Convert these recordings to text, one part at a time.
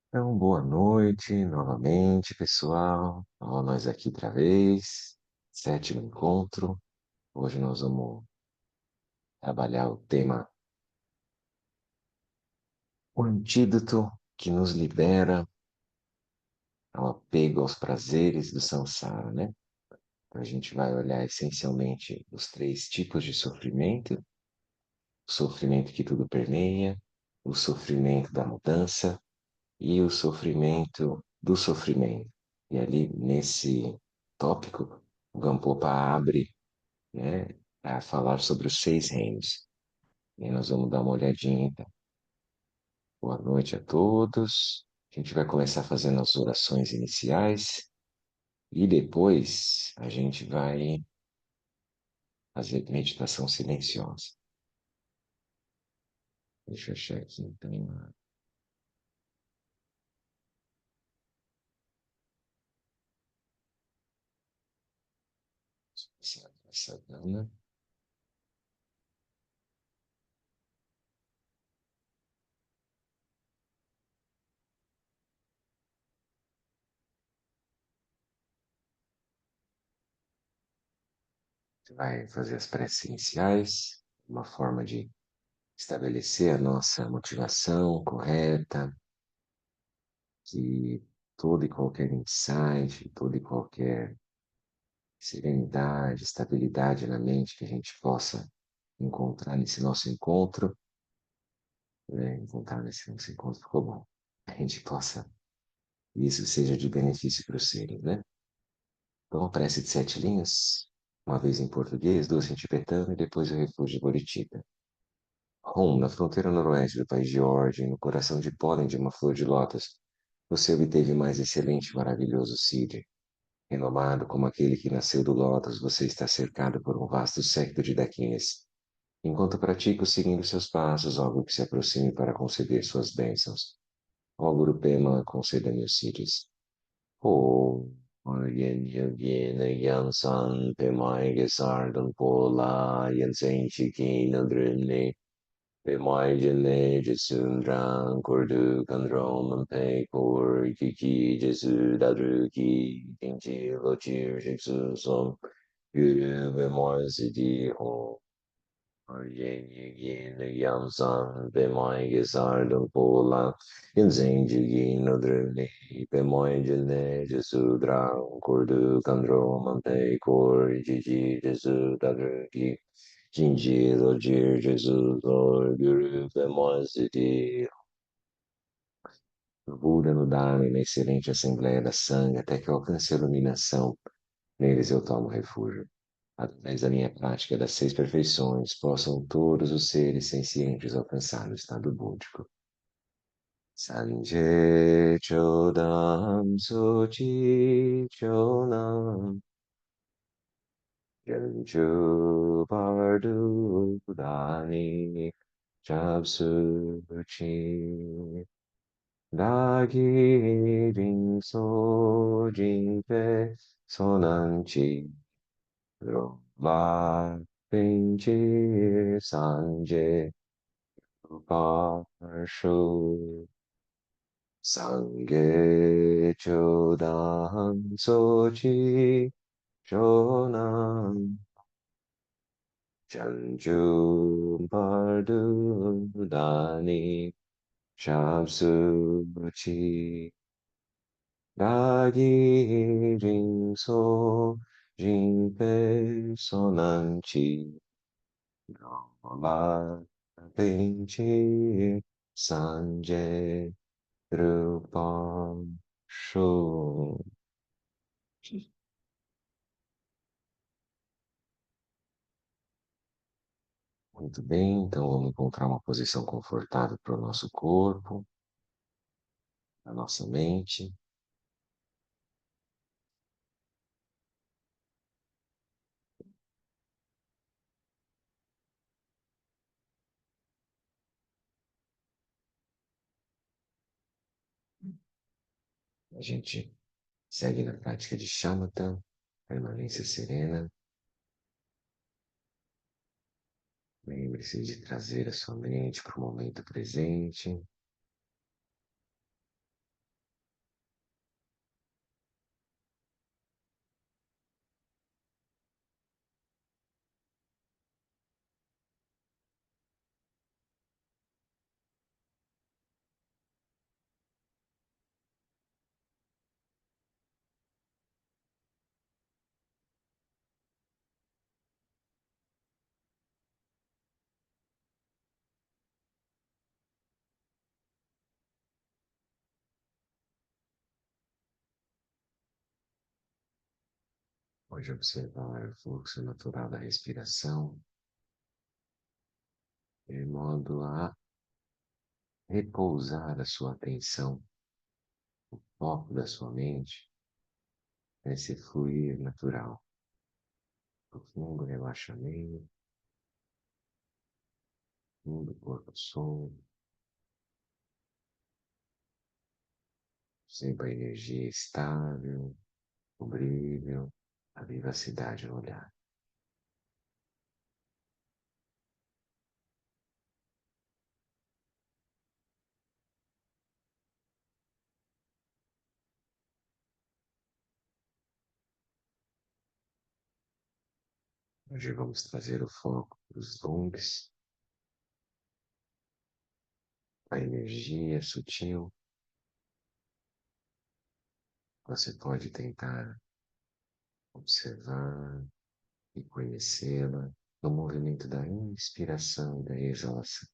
Então, boa noite novamente, pessoal. Ó, nós aqui outra vez, sétimo encontro. Hoje nós vamos trabalhar o tema o antídoto que nos libera ao apego aos prazeres do samsara, né? Então, a gente vai olhar essencialmente os três tipos de sofrimento: o sofrimento que tudo permeia, o sofrimento da mudança e o sofrimento do sofrimento. E ali, nesse tópico, o Gampopa abre, né, a falar sobre os seis reinos. E nós vamos dar uma olhadinha, então. Boa noite a todos. A gente vai começar fazendo as orações iniciais e depois a gente vai fazer meditação silenciosa. Deixa eu achar aqui, então, essa dana. Você vai fazer as preces iniciais, uma forma de estabelecer a nossa motivação correta, que todo e qualquer insight, todo e qualquer serenidade, estabilidade na mente que a gente possa encontrar nesse nosso encontro, né? Encontrar nesse nosso encontro ficou bom. A gente possa, isso seja de benefício para os seres, né? Então, a prece de sete linhas, uma vez em português, duas em tibetano e depois o refúgio de Bodhicitta. Hum, na fronteira noroeste do país de Ordem, no coração de pólen de uma flor de lótus, você obteve o mais excelente e maravilhoso Siddhi. Renomado como aquele que nasceu do lótus, você está cercado por um vasto séquito de dakinis. Enquanto pratico seguindo seus passos, algo que se aproxime para conceder suas bênçãos. Ó Guru Pema, conceda-me os Siddhis. Oh, Yen Yogyen Yan San Pemai Gesardon Pola Yan Sen Chikin Adrimni Pemaijene Jesundran Kordu Kandrom Pekor Kiki Jesu Dadruki Kinchi Lochir Jitsu Som Guru Bemoi Ho Arjen Yigin Yamsan Pemai Gesardon Pola Yanzen Jigin Odruni Pemoijene Jesudran Kordu Kandrom Pekor Kiki Jesu Dadruki Jinji, Lojir, Jesus, Lord, Guru, Vemosidade, Buda no Dharma e na excelente Assembleia da Sangha, até que eu alcance a iluminação, neles eu tomo refúgio. Através da minha prática das seis perfeições, possam todos os seres sencientes alcançar o estado búdico. Sanje Chodam Suchi Chonam Janju Bardu Dani Japsuchi Dagi Rinso Jinpe Sonanchi Roba Pinchi Sanje Parshu Sange Chodan Sochi Shonan Janju Bardu Dani Shabsuchi Dagi Rinso Jinpe Sonanchi Rama Pinchi Sanje Drupam Shu. Muito bem, então vamos encontrar uma posição confortável para o nosso corpo, a nossa mente. A gente segue na prática de shamatha, permanência serena. Lembre-se de trazer a sua mente para o momento presente. Pode observar o fluxo natural da respiração, de modo a repousar a sua atenção, o foco da sua mente, nesse fluir natural, profundo relaxamento, fundo corpo solto, sempre a energia estável, o brilho, a vivacidade no olhar. Hoje vamos trazer o foco para os lumbres, a energia sutil. Você pode tentar observar e conhecê-la no movimento da inspiração e da exalação.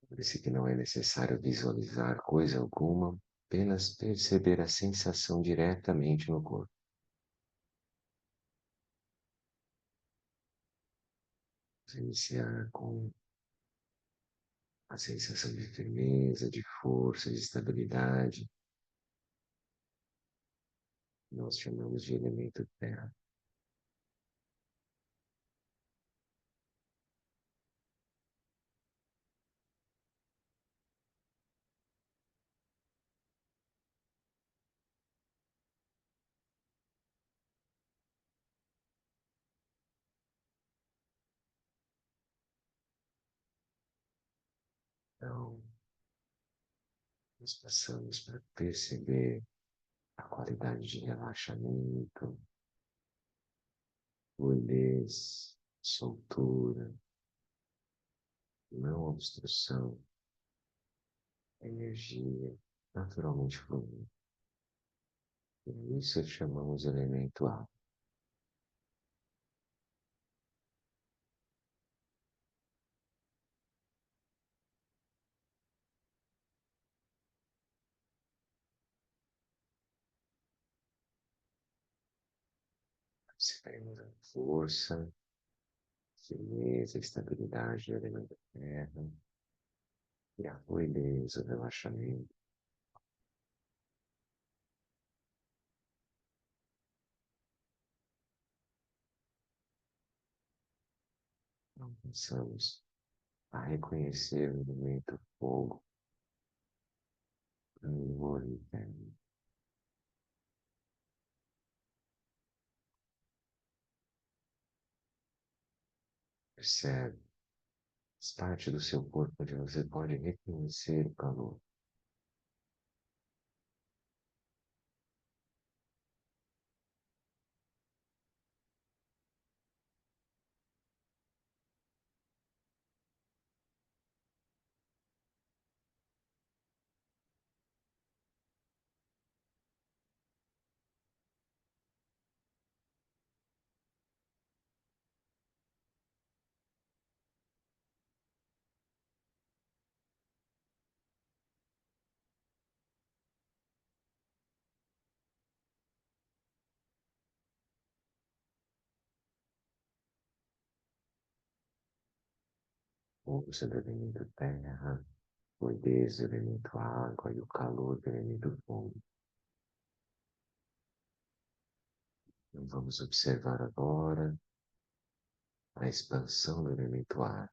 Lembre-se que não é necessário visualizar coisa alguma, apenas perceber a sensação diretamente no corpo. Vamos iniciar com a sensação de firmeza, de força, de estabilidade. Nós chamamos de elemento terra. Então, nós passamos para perceber a qualidade de relaxamento, fluidez, soltura, não obstrução, energia naturalmente fluindo. E isso chamamos de elemento ar. Percebemos a força, firmeza, estabilidade do elemento terra e a fluidez, o relaxamento. Então, passamos a reconhecer o elemento fogo no olho interno. Percebe as partes do seu corpo onde você pode reconhecer o calor. Força do elemento terra, fluidez do elemento água e o calor do elemento fogo. Então, vamos observar agora a expansão do elemento ar.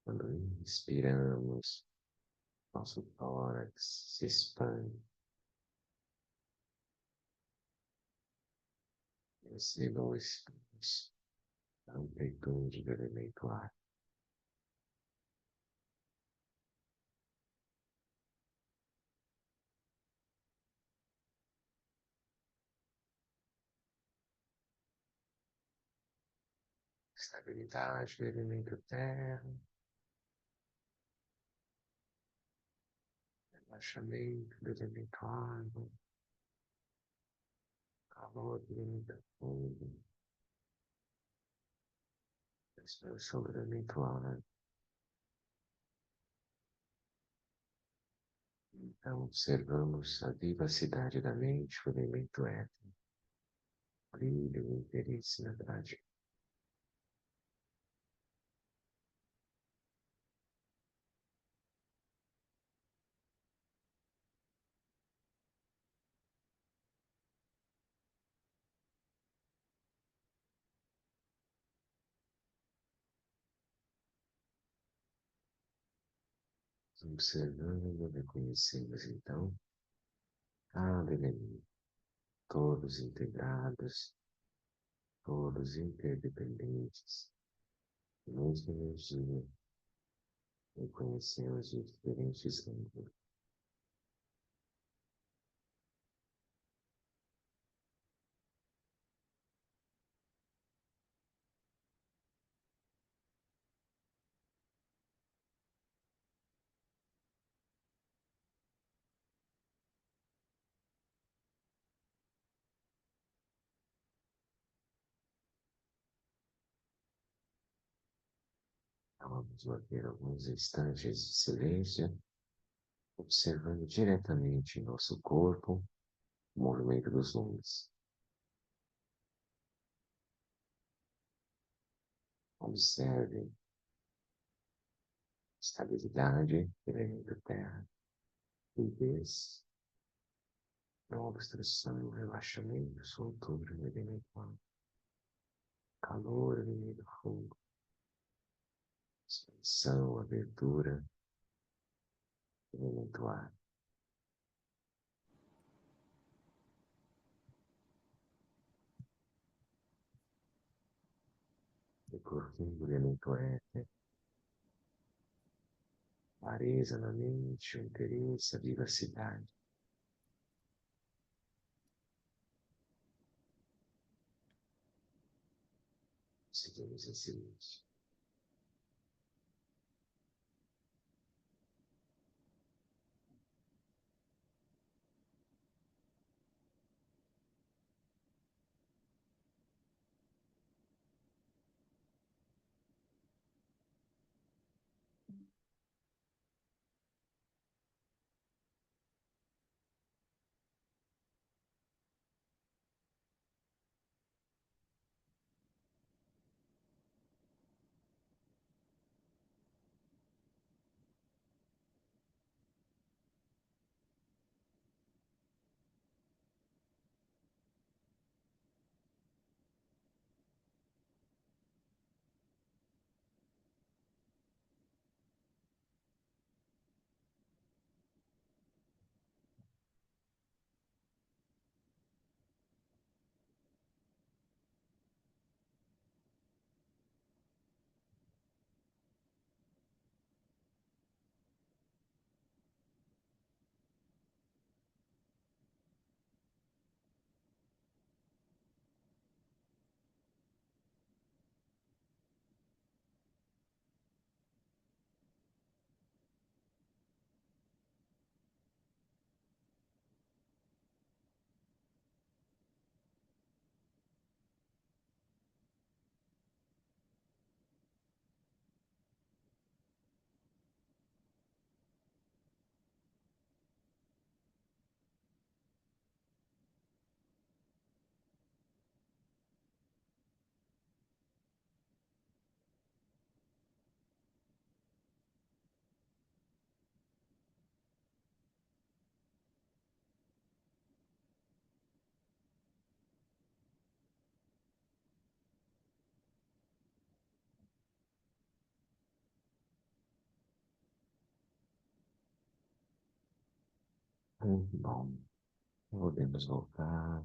Quando inspiramos, nosso tórax se expande. Perceba o espaço, a amplitude do elemento ar. Estabilidade do elemento terra, relaxamento do elemento água, calor do elemento fogo, expansão do elemento ar. Então, observamos a vivacidade da mente, o elemento éter, brilho e interesse na prática. Observando, reconhecemos então cada elemento, todos integrados, todos interdependentes, mesma energia, reconhecemos de diferentes ângulos. Então, vamos manter alguns instantes de silêncio, observando diretamente em nosso corpo o movimento dos números. Observe estabilidade, elemento terra, fluidez, não obstrução, relaxamento, soltura, elemento ar, calor, elemento fogo, expansão, abertura, elemento ar. O corpo, elemento éter, clareza na mente, o interesse, a vivacidade. Seguimos em silêncio. Muito bom. Podemos voltar.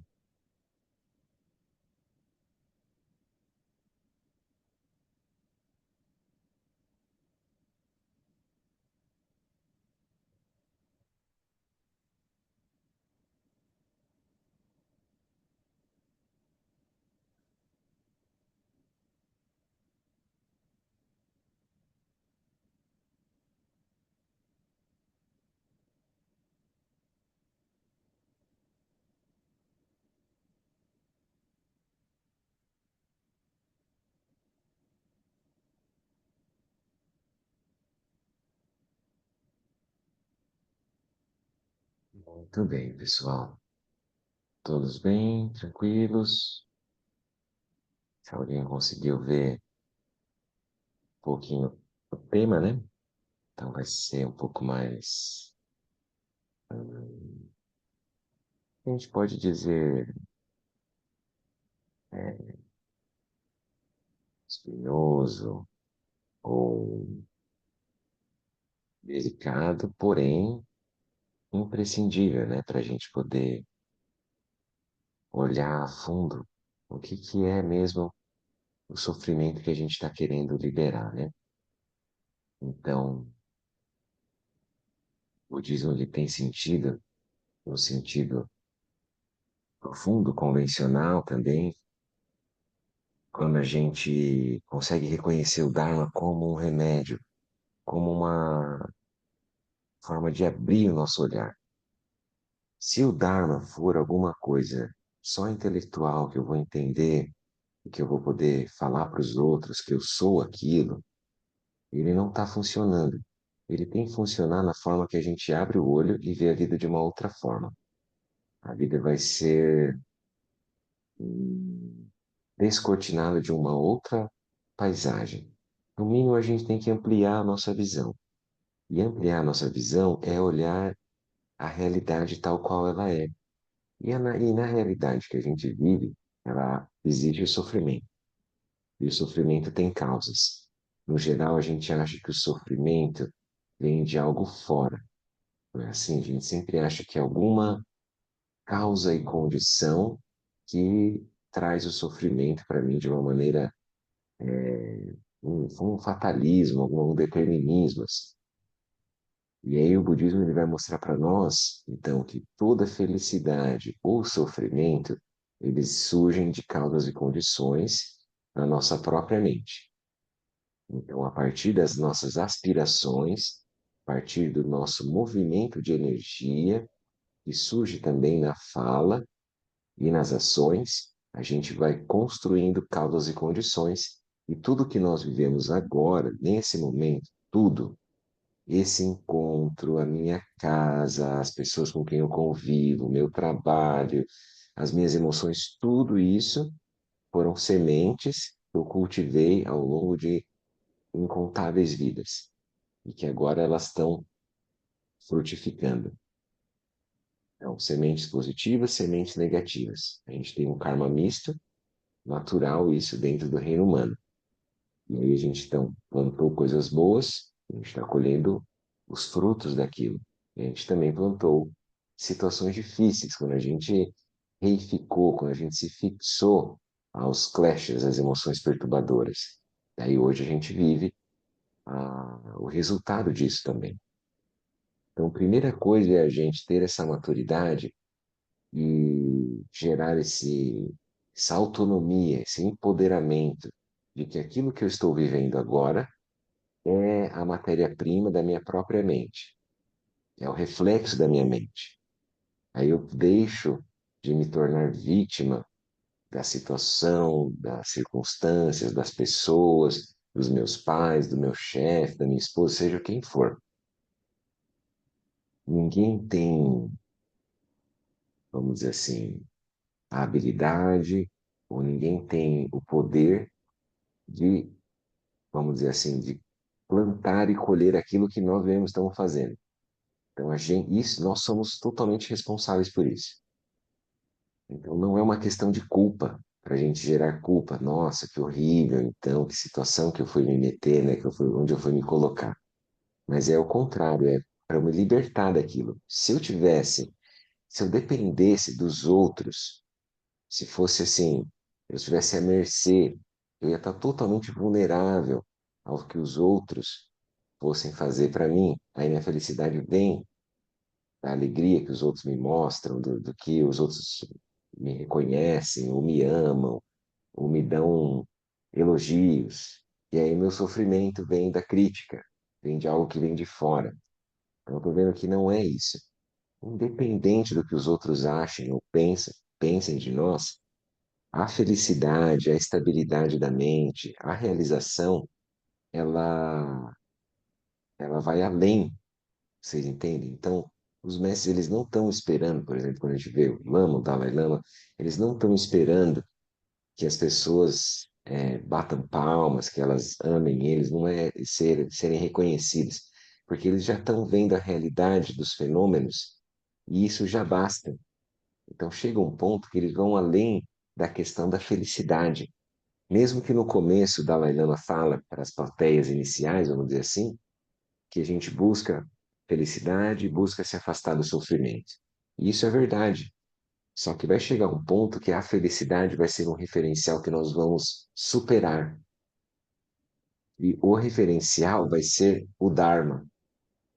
Muito bem, pessoal. Todos bem, tranquilos? Se alguém conseguiu ver um pouquinho o tema, né? Então vai ser um pouco mais, a gente pode dizer, é, espinhoso ou delicado, porém imprescindível, né? Para a gente poder olhar a fundo o que que é mesmo o sofrimento que a gente está querendo liberar, né? Então, o budismo ele tem sentido, no sentido profundo, convencional também, quando a gente consegue reconhecer o Dharma como um remédio, como uma forma de abrir o nosso olhar. Se o Dharma for alguma coisa só intelectual, que eu vou entender, e que eu vou poder falar para os outros que eu sou aquilo, ele não está funcionando. Ele tem que funcionar na forma que a gente abre o olho e vê a vida de uma outra forma. A vida vai ser descortinada de uma outra paisagem. No mínimo, a gente tem que ampliar a nossa visão. E ampliar a nossa visão é olhar a realidade tal qual ela é. E na realidade que a gente vive, ela exige o sofrimento. E o sofrimento tem causas. No geral, a gente acha que o sofrimento vem de algo fora. Não é assim? A gente sempre acha que é alguma causa e condição que traz o sofrimento para mim de uma maneira, um fatalismo, um determinismo, assim. E aí o budismo ele vai mostrar para nós, então, que toda felicidade ou sofrimento, eles surgem de causas e condições na nossa própria mente. Então, a partir das nossas aspirações, a partir do nosso movimento de energia, que surge também na fala e nas ações, a gente vai construindo causas e condições, e tudo que nós vivemos agora, nesse momento, tudo, esse encontro, a minha casa, as pessoas com quem eu convivo, o meu trabalho, as minhas emoções, tudo isso foram sementes que eu cultivei ao longo de incontáveis vidas e que agora elas estão frutificando. Então, sementes positivas, sementes negativas. A gente tem um karma misto, natural isso dentro do reino humano. E aí a gente então plantou coisas boas, a gente está colhendo os frutos daquilo. E a gente também plantou situações difíceis, quando a gente reificou, quando a gente se fixou aos clashes, às emoções perturbadoras. Daí hoje a gente vive o resultado disso também. Então, a primeira coisa é a gente ter essa maturidade e gerar essa autonomia, esse empoderamento de que aquilo que eu estou vivendo agora é a matéria-prima da minha própria mente, é o reflexo da minha mente. Aí eu deixo de me tornar vítima da situação, das circunstâncias, das pessoas, dos meus pais, do meu chefe, da minha esposa, seja quem for. Ninguém tem, vamos dizer assim, a habilidade ou ninguém tem o poder de, vamos dizer assim, de plantar e colher aquilo que nós mesmos estamos fazendo. Então, nós somos totalmente responsáveis por isso. Então, não é uma questão de culpa, para a gente gerar culpa. Nossa, que horrível, então, que situação que eu fui me meter, né? Onde eu fui me colocar. Mas é o contrário, é para eu me libertar daquilo. Se eu dependesse dos outros, se fosse assim, eu estivesse à mercê, eu ia estar totalmente vulnerável ao que os outros fossem fazer para mim. Aí minha felicidade vem da alegria que os outros me mostram, do que os outros me reconhecem, ou me amam, ou me dão elogios. E aí meu sofrimento vem da crítica, vem de algo que vem de fora. Então eu estou vendo que não é isso. Independente do que os outros achem ou pensem de nós, a felicidade, a estabilidade da mente, a realização, ela, ela vai além, vocês entendem? Então, os mestres, eles não estão esperando, por exemplo, quando a gente vê o Lama, o Dalai Lama, eles não estão esperando que as pessoas batam palmas, que elas amem eles, não é serem reconhecidas, porque eles já estão vendo a realidade dos fenômenos e isso já basta. Então chega um ponto que eles vão além da questão da felicidade. Mesmo que no começo o Dalai Lama fala para as plateias iniciais, vamos dizer assim, que a gente busca felicidade, busca se afastar do sofrimento. E isso é verdade. Só que vai chegar um ponto que a felicidade vai ser um referencial que nós vamos superar. E o referencial vai ser o Dharma,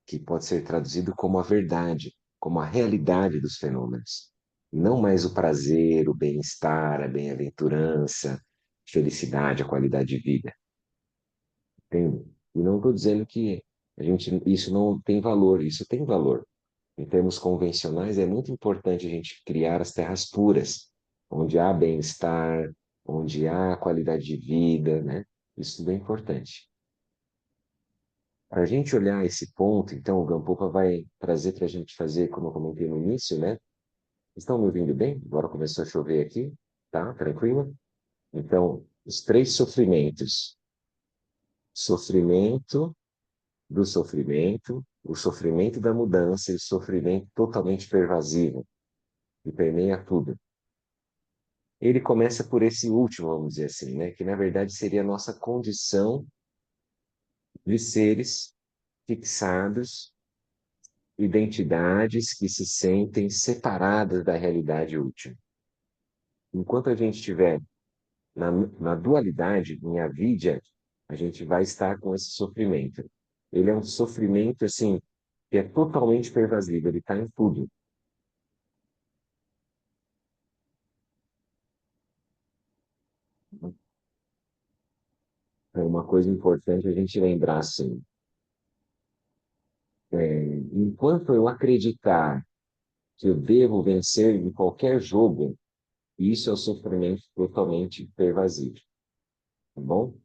que pode ser traduzido como a verdade, como a realidade dos fenômenos. Não mais o prazer, o bem-estar, a bem-aventurança, felicidade, a qualidade de vida. Entende? E não estou dizendo que isso não tem valor, isso tem valor. Em termos convencionais, é muito importante a gente criar as terras puras, onde há bem-estar, onde há qualidade de vida, né? Isso tudo é importante. Para a gente olhar esse ponto, então, o Gampopa vai trazer para a gente fazer, como eu comentei no início, né? Estão me ouvindo bem? Agora começou a chover aqui, tá? Tranquilo? Então, os três sofrimentos. Sofrimento do sofrimento, o sofrimento da mudança e o sofrimento totalmente pervasivo, que permeia tudo. Ele começa por esse último, vamos dizer assim, né? Que na verdade seria a nossa condição de seres fixados, identidades que se sentem separadas da realidade última. Enquanto a gente estiver na dualidade, em avidya, a gente vai estar com esse sofrimento. Ele é um sofrimento, assim, que é totalmente pervasivo, ele está em tudo. É uma coisa importante a gente lembrar, assim, enquanto eu acreditar que eu devo vencer em qualquer jogo, isso é o sofrimento totalmente pervasivo, tá bom?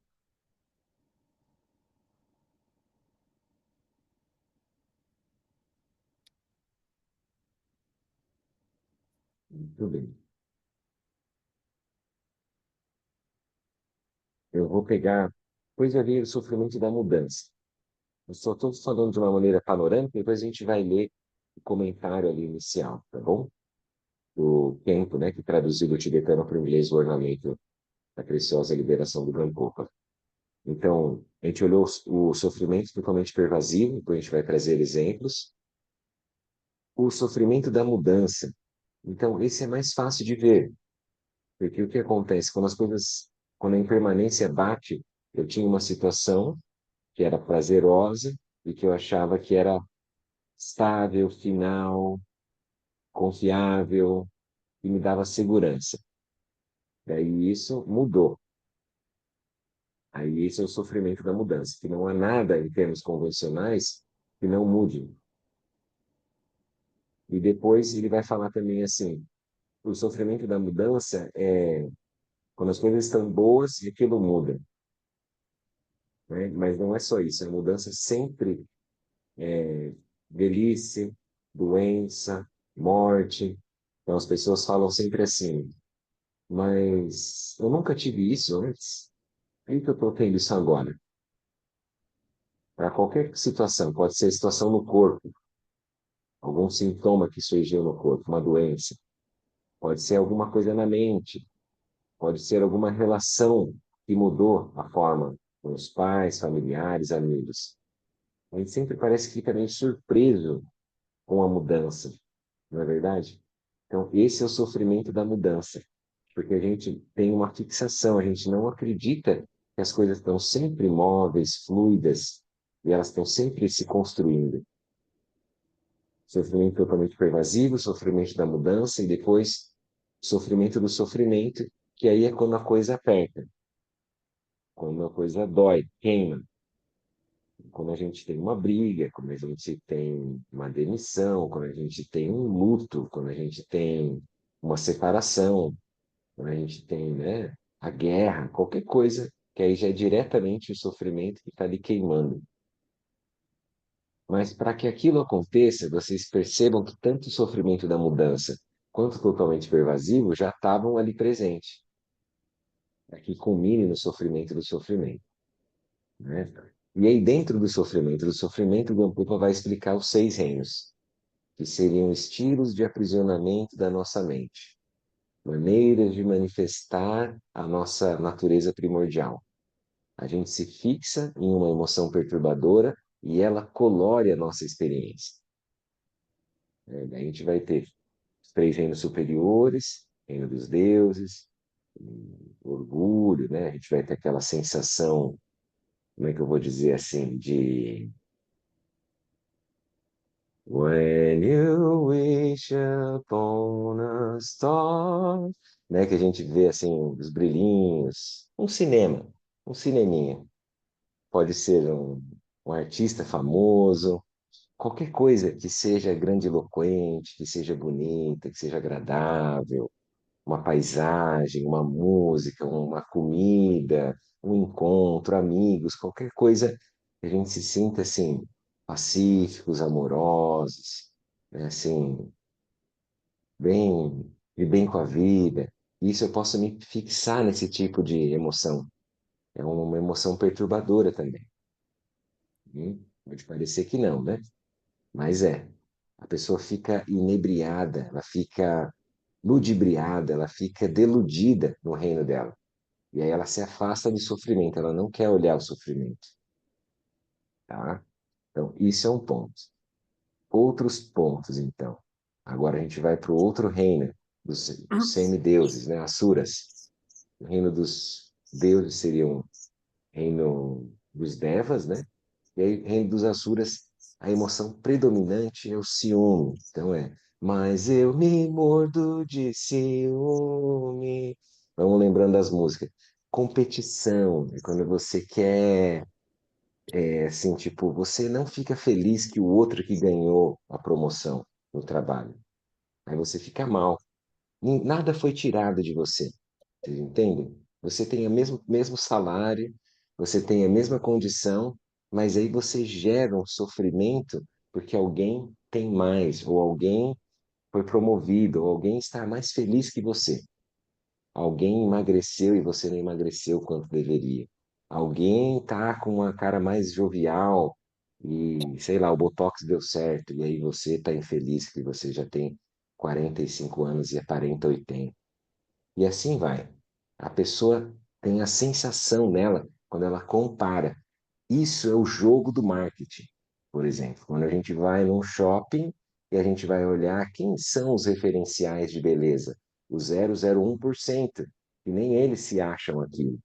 Muito bem. Eu vou pegar, depois vai vir o sofrimento da mudança. Eu só estou falando de uma maneira panorâmica, depois a gente vai ler o comentário ali inicial, tá bom? Do Kempo, né, que traduziu do tibetano para o inglês o ornamento da preciosa liberação do Gampopa. Então, a gente olhou o sofrimento totalmente pervasivo, depois a gente vai trazer exemplos. O sofrimento da mudança. Então, esse é mais fácil de ver, porque o que acontece quando a impermanência bate, eu tinha uma situação que era prazerosa e que eu achava que era estável, final, confiável e me dava segurança. Daí isso mudou. Aí esse é o sofrimento da mudança, que não há nada em termos convencionais que não mude. E depois ele vai falar também assim, o sofrimento da mudança é quando as coisas estão boas e aquilo muda, né? Mas não é só isso, a mudança sempre é velhice, doença, morte. Então as pessoas falam sempre assim, mas eu nunca tive isso antes, por que eu estou tendo isso agora? Para qualquer situação, pode ser situação no corpo, algum sintoma que surgiu no corpo, uma doença, pode ser alguma coisa na mente, pode ser alguma relação que mudou a forma com os pais, familiares, amigos. A gente sempre parece que fica meio surpreso com a mudança, não é verdade? Então, esse é o sofrimento da mudança, porque a gente tem uma fixação, a gente não acredita que as coisas estão sempre móveis, fluidas, e elas estão sempre se construindo. Sofrimento totalmente pervasivo, sofrimento da mudança, e depois sofrimento do sofrimento, que aí é quando a coisa aperta, quando a coisa dói, queima. Quando a gente tem uma briga, quando a gente tem uma demissão, quando a gente tem um luto, quando a gente tem uma separação, quando a gente tem, né, a guerra, qualquer coisa, que aí já é diretamente o sofrimento que está ali queimando. Mas para que aquilo aconteça, vocês percebam que tanto o sofrimento da mudança quanto o totalmente pervasivo já estavam ali presentes, para que culmine no sofrimento do sofrimento, né? E aí, dentro do sofrimento, Gampopa vai explicar os seis reinos, que seriam estilos de aprisionamento da nossa mente, maneiras de manifestar a nossa natureza primordial. A gente se fixa em uma emoção perturbadora e ela colore a nossa experiência. Daí a gente vai ter os três reinos superiores, reino dos deuses, orgulho, né? A gente vai ter aquela sensação, como é que eu vou dizer assim, de When you wish upon a star, né? Que a gente vê assim os brilhinhos, um cineminha. Pode ser um artista famoso, qualquer coisa que seja grandiloquente, que seja bonita, que seja agradável, uma paisagem, uma música, uma comida, um encontro, amigos, qualquer coisa que a gente se sinta assim, pacíficos, amorosos, né? Assim, bem, de bem com a vida. Isso eu posso me fixar nesse tipo de emoção. É uma emoção perturbadora também. Pode parecer que não, né? Mas é. A pessoa fica inebriada, ela fica ludibriada, ela fica deludida no reino dela. E aí ela se afasta do sofrimento, ela não quer olhar o sofrimento, tá? Então, isso é um ponto. Outros pontos, então. Agora a gente vai para o outro reino, dos semideuses, né? Asuras. O reino dos deuses seria um reino dos devas, né? E aí, reino dos Asuras, a emoção predominante é o ciúme. Então mas eu me mordo de ciúme. Vamos lembrando das músicas. Competição, é quando você quer, assim, tipo, você não fica feliz que o outro que ganhou a promoção no trabalho. Aí você fica mal. Nada foi tirado de você. Vocês entendem? Você tem o mesmo salário, você tem a mesma condição, mas aí você gera um sofrimento porque alguém tem mais, ou alguém foi promovido, ou alguém está mais feliz que você. Alguém emagreceu e você não emagreceu quanto deveria. Alguém está com uma cara mais jovial e, sei lá, o Botox deu certo, e aí você está infeliz que você já tem 45 anos e aparenta 80. E assim vai. A pessoa tem a sensação nela quando ela compara. Isso é o jogo do marketing, por exemplo. Quando a gente vai num shopping e a gente vai olhar quem são os referenciais de beleza, o 0,01%, e nem eles se acham aquilo,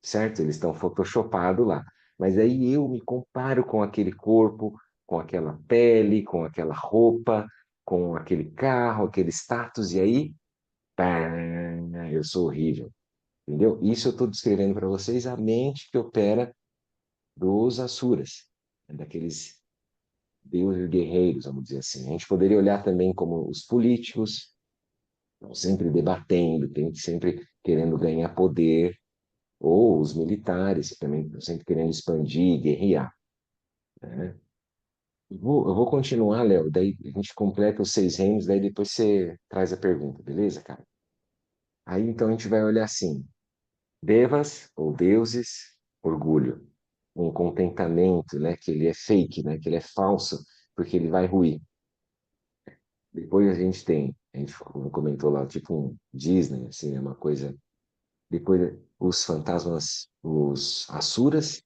certo? Eles estão photoshopados lá. Mas aí eu me comparo com aquele corpo, com aquela pele, com aquela roupa, com aquele carro, aquele status, e aí, pá, eu sou horrível. Entendeu? Isso eu estou descrevendo para vocês a mente que opera dos Asuras, né, daqueles deuses guerreiros, vamos dizer assim. A gente poderia olhar também como os políticos, estão sempre debatendo, tem sempre querendo ganhar poder, ou os militares, que também estão sempre querendo expandir, guerrear, né? Eu vou continuar, Léo, daí a gente completa os seis reinos, daí depois você traz a pergunta, beleza, cara? Aí então a gente vai olhar assim, devas ou deuses, orgulho, um contentamento, né, que ele é fake, né, que ele é falso, porque ele vai ruir. Depois a gente tem, a gente comentou lá, tipo um Disney, assim, é uma coisa. Depois os fantasmas, os Asuras,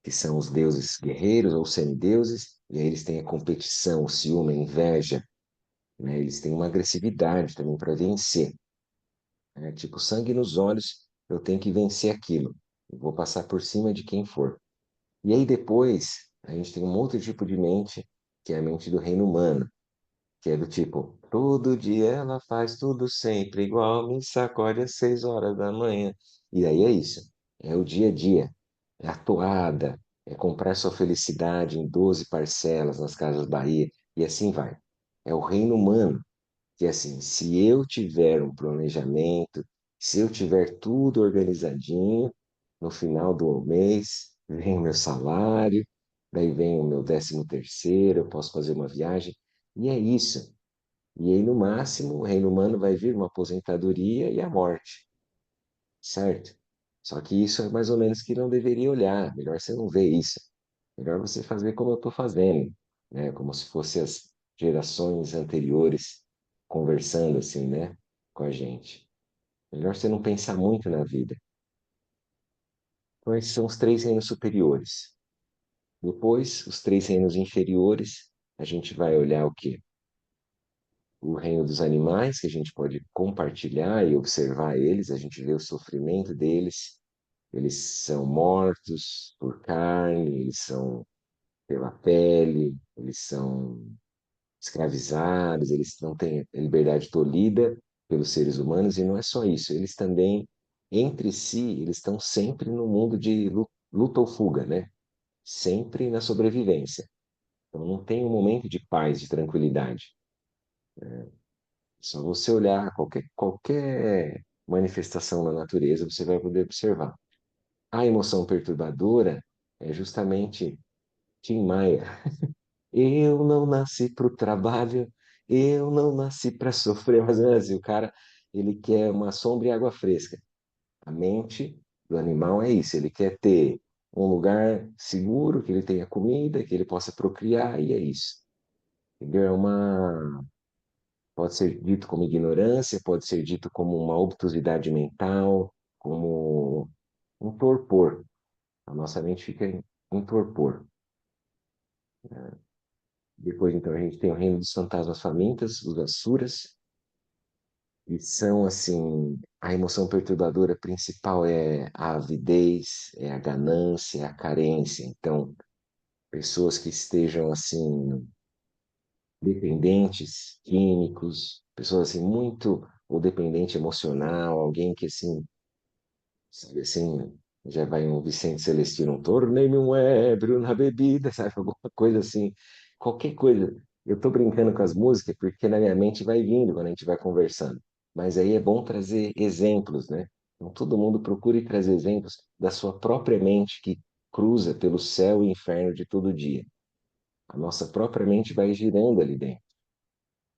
que são os deuses guerreiros ou semideuses, e aí eles têm a competição, o ciúme, a inveja, né? Eles têm uma agressividade também para vencer, né? Tipo, sangue nos olhos, eu tenho que vencer aquilo. Eu vou passar por cima de quem for. E aí depois a gente tem um outro tipo de mente, que é a mente do reino humano, que é do tipo, todo dia ela faz tudo sempre igual, me sacode às 6 horas da manhã. E aí é isso, é o dia a dia, é a toada, é comprar sua felicidade em 12 parcelas nas Casas Bahia, e assim vai. É o reino humano, que é assim, se eu tiver um planejamento, se eu tiver tudo organizadinho, no final do mês vem meu salário, daí vem o meu 13º, eu posso fazer uma viagem, e é isso. E aí, no máximo, o reino humano vai vir uma aposentadoria e a morte, certo? Só que isso é mais ou menos que não deveria olhar, melhor você não ver isso. Melhor você fazer como eu estou fazendo, né? Como se fossem as gerações anteriores conversando assim, né? Com a gente. Melhor você não pensar muito na vida. Então, esses são os três reinos superiores. Depois, os três reinos inferiores, a gente vai olhar o quê? O reino dos animais, que a gente pode compartilhar e observar eles, a gente vê o sofrimento deles. Eles são mortos por carne, eles são pela pele, eles são escravizados, eles não têm a liberdade tolhida pelos seres humanos, e não é só isso, eles também, entre si, eles estão sempre no mundo de luta ou fuga, né? Sempre na sobrevivência. Então não tem um momento de paz, de tranquilidade. Só você olhar qualquer manifestação na natureza, você vai poder observar. A emoção perturbadora é justamente Tim Maia. Eu não nasci para o trabalho, eu não nasci para sofrer, mas não é assim, o cara, ele quer uma sombra e água fresca. A mente do animal é isso, ele quer ter um lugar seguro, que ele tenha comida, que ele possa procriar, e é isso. Entendeu? Pode ser dito como ignorância, pode ser dito como uma obtusidade mental, como um torpor. A nossa mente fica em torpor. Depois, então, a gente tem o reino dos fantasmas famintas, os asuras, e são, assim, a emoção perturbadora principal é a avidez, é a ganância, é a carência. Então, pessoas que estejam, assim, dependentes químicos, pessoas, assim, muito, ou dependente emocional, alguém que, assim, sabe assim, já vai um Vicente Celestino, um tornei-me um ébrio na bebida, sabe? Alguma coisa assim, qualquer coisa. Eu tô brincando com as músicas porque na minha mente vai vindo quando a gente vai conversando. Mas aí é bom trazer exemplos, né? Então todo mundo procure trazer exemplos da sua própria mente que cruza pelo céu e inferno de todo dia. A nossa própria mente vai girando ali dentro,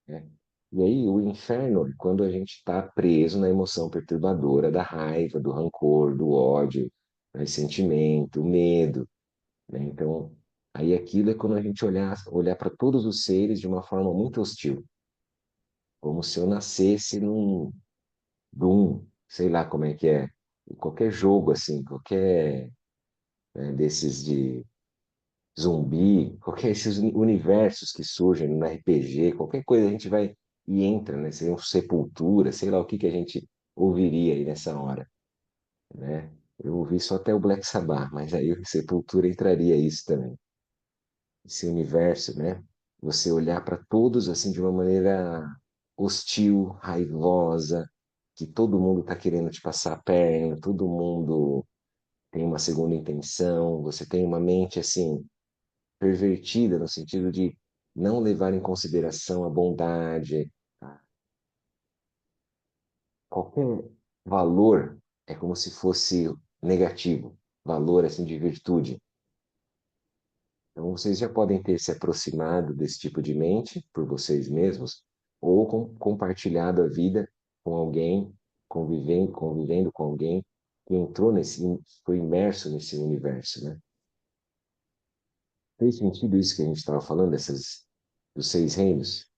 né? E aí, o inferno é quando a gente está preso na emoção perturbadora da raiva, do rancor, do ódio, do ressentimento, o medo, né? Então, aí aquilo é quando a gente olhar para todos os seres de uma forma muito hostil, como se eu nascesse num, sei lá como é que é, qualquer jogo assim, qualquer desses de zumbi, qualquer esses universos que surgem no RPG, qualquer coisa a gente vai e entra, né? Seria um Sepultura, sei lá o que que a gente ouviria aí nessa hora, né? Eu ouvi só até o Black Sabbath, mas aí o Sepultura entraria isso também. Esse universo, né? Você olhar para todos assim de uma maneira hostil, raivosa, que todo mundo está querendo te passar a perna, todo mundo tem uma segunda intenção, você tem uma mente assim pervertida no sentido de não levar em consideração a bondade, qualquer valor é como se fosse negativo, valor assim de virtude. Então vocês já podem ter se aproximado desse tipo de mente por vocês mesmos ou compartilhado a vida com alguém, convivendo com alguém que entrou foi imerso nesse universo, né? Fez sentido isso que a gente estava falando, dos seis reinos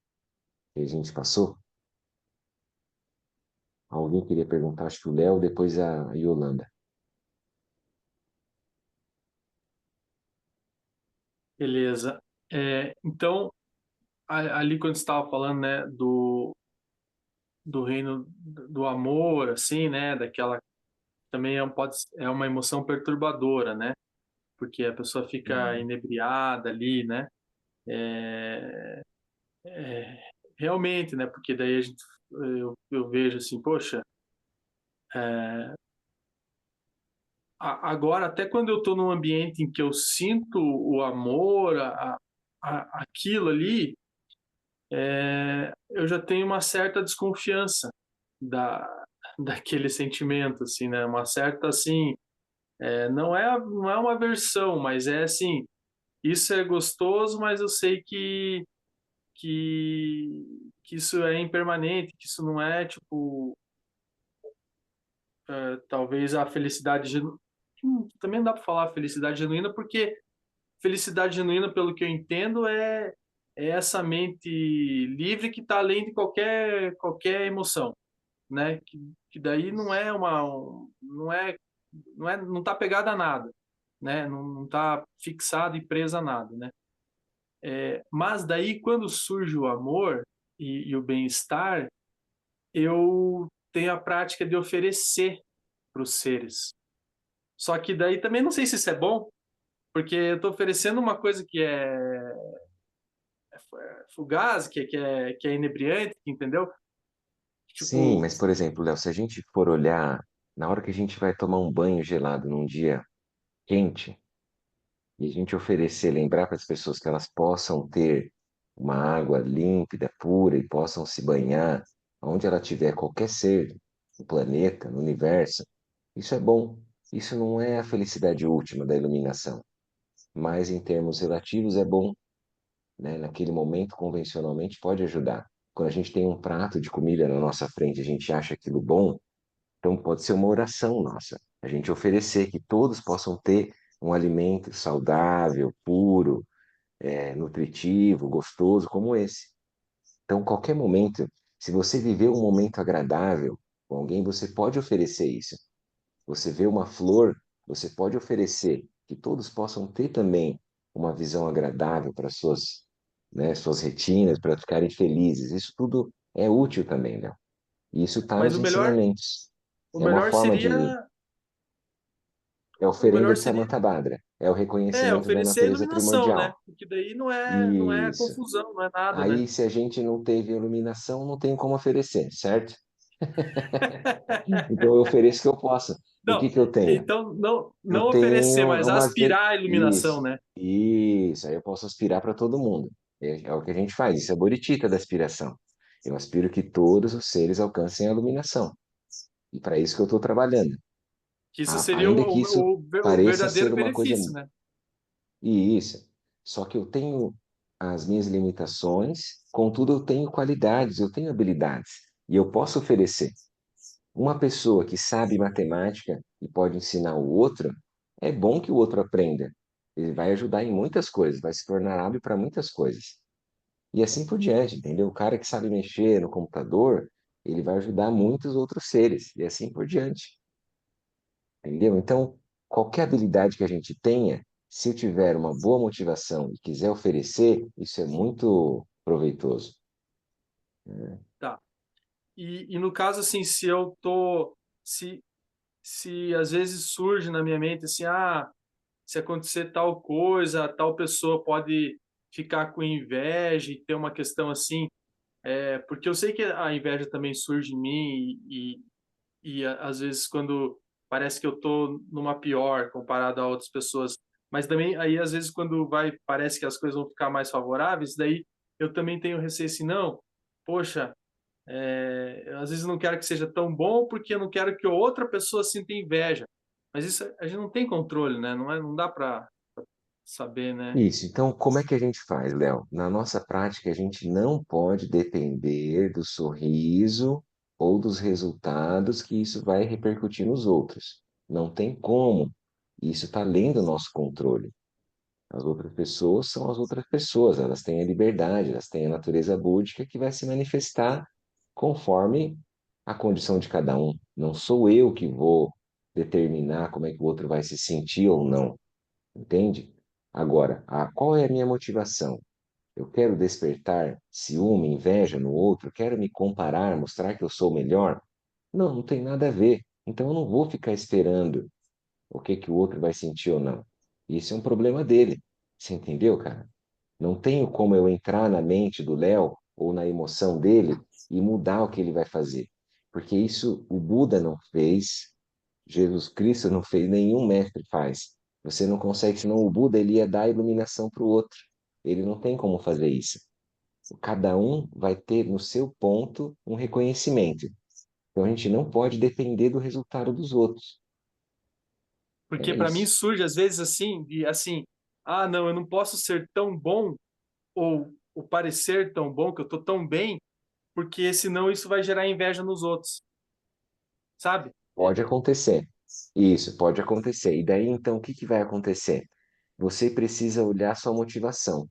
que a gente passou? Alguém queria perguntar, acho que o Léo, depois a Yolanda. Beleza. Então, ali quando você estava falando, né, do reino do amor, assim, né, daquela também é uma emoção perturbadora, né, porque a pessoa fica Hum. inebriada ali, né, é, é, realmente, né, porque daí eu vejo assim, poxa, é, agora até quando eu estou num ambiente em que eu sinto o amor, aquilo ali, eu já tenho uma certa desconfiança da, daquele sentimento, assim, né? Uma certa, assim, não é uma aversão, mas é assim, isso é gostoso, mas eu sei que isso é impermanente, que isso não é, tipo, talvez a felicidade genuína. Também não dá para falar felicidade genuína, porque felicidade genuína, pelo que eu entendo, é essa mente livre que está além de qualquer emoção, né? Que daí não é não está pegada a nada, né? Não está fixada e presa a nada, né? Mas daí quando surge o amor e o bem-estar, eu tenho a prática de oferecer para os seres. Só que daí também não sei se isso é bom, porque eu estou oferecendo uma coisa que é fugaz, que é inebriante, entendeu? Sim, Tipo, mas, por exemplo, Léo, se a gente for olhar, na hora que a gente vai tomar um banho gelado num dia quente, e a gente oferecer, lembrar para as pessoas que elas possam ter uma água límpida, pura e possam se banhar onde ela tiver, qualquer ser no planeta, no universo, isso é bom. Isso não é a felicidade última da iluminação, mas em termos relativos é bom, né? Naquele momento, convencionalmente, pode ajudar. Quando a gente tem um prato de comida na nossa frente, a gente acha aquilo bom, então pode ser uma oração nossa, a gente oferecer que todos possam ter um alimento saudável, puro, nutritivo, gostoso como esse. Então, qualquer momento, se você viver um momento agradável com alguém, você pode oferecer isso. Você vê uma flor, você pode oferecer que todos possam ter também uma visão agradável para suas, né, suas retinas, para ficarem felizes. Isso tudo é útil também, Léo. E isso está mas nos ensinamentos. o É uma melhor forma de. seria, É a o oferenda melhor de seria Samantabhadra. É o reconhecimento da oferecer a natureza iluminação, né? primordial. Porque daí não é Isso. confusão, não é nada, né? Aí, se a gente não teve iluminação, não tem como oferecer, certo? Então, eu ofereço o que eu possa. O que Não, que eu tenho? então não Eu oferecer, tenho mas umas. aspirar à iluminação, Isso, né? isso. Aí eu posso aspirar para todo mundo. É o que a gente faz. Isso é boritita da aspiração. Eu aspiro que todos os seres alcancem a iluminação. E para isso que eu estou trabalhando. Que isso seria Ainda que isso o pareça ser verdadeiro uma coisa. benefício, né? E isso. Só que eu tenho as minhas limitações, contudo, eu tenho qualidades, eu tenho habilidades. E eu posso oferecer. Uma pessoa que sabe matemática e pode ensinar o outro, é bom que o outro aprenda. Ele vai ajudar em muitas coisas, vai se tornar hábil para muitas coisas. E assim por diante, entendeu? O cara que sabe mexer no computador, ele vai ajudar muitos outros seres, e assim por diante, entendeu? Então, qualquer habilidade que a gente tenha, se eu tiver uma boa motivação e quiser oferecer, isso é muito proveitoso, né? Tá. E no caso, assim, se eu tô. Se às vezes surge na minha mente assim, se acontecer tal coisa, tal pessoa pode ficar com inveja e ter uma questão assim, porque eu sei que a inveja também surge em mim às vezes quando parece que eu tô numa pior comparado a outras pessoas, mas também aí às vezes quando parece que as coisas vão ficar mais favoráveis, daí eu também tenho receio assim, não, poxa, às vezes eu não quero que seja tão bom porque eu não quero que outra pessoa sinta inveja. Mas isso a gente não tem controle, né? Não dá para saber, né? Isso. Então, como é que a gente faz, Léo? Na nossa prática, a gente não pode depender do sorriso ou dos resultados que isso vai repercutir nos outros. Não tem como. Isso está além do nosso controle. As outras pessoas são as outras pessoas, elas têm a liberdade, elas têm a natureza búdica que vai se manifestar conforme a condição de cada um. Não sou eu que vou determinar como é que o outro vai se sentir ou não. Entende? Agora, qual é a minha motivação? Eu quero despertar ciúme, inveja no outro, quero me comparar, mostrar que eu sou melhor? Não, não tem nada a ver. Então eu não vou ficar esperando o que que o outro vai sentir ou não. Isso é um problema dele. Você entendeu, cara? Não tenho como eu entrar na mente do Léo ou na emoção dele e mudar o que ele vai fazer. Porque isso o Buda não fez, Jesus Cristo não fez, nenhum mestre faz. Você não consegue, senão o Buda ele ia dar a iluminação para o outro. Ele não tem como fazer isso. Cada um vai ter no seu ponto um reconhecimento. Então a gente não pode depender do resultado dos outros. Porque É para mim isso. surge às vezes assim, ah, não, eu não posso ser tão bom ou parecer tão bom, que eu tô tão bem, porque senão isso vai gerar inveja nos outros, sabe? Pode acontecer. Isso, pode acontecer. E daí, então, o que que vai acontecer? Você precisa olhar sua motivação.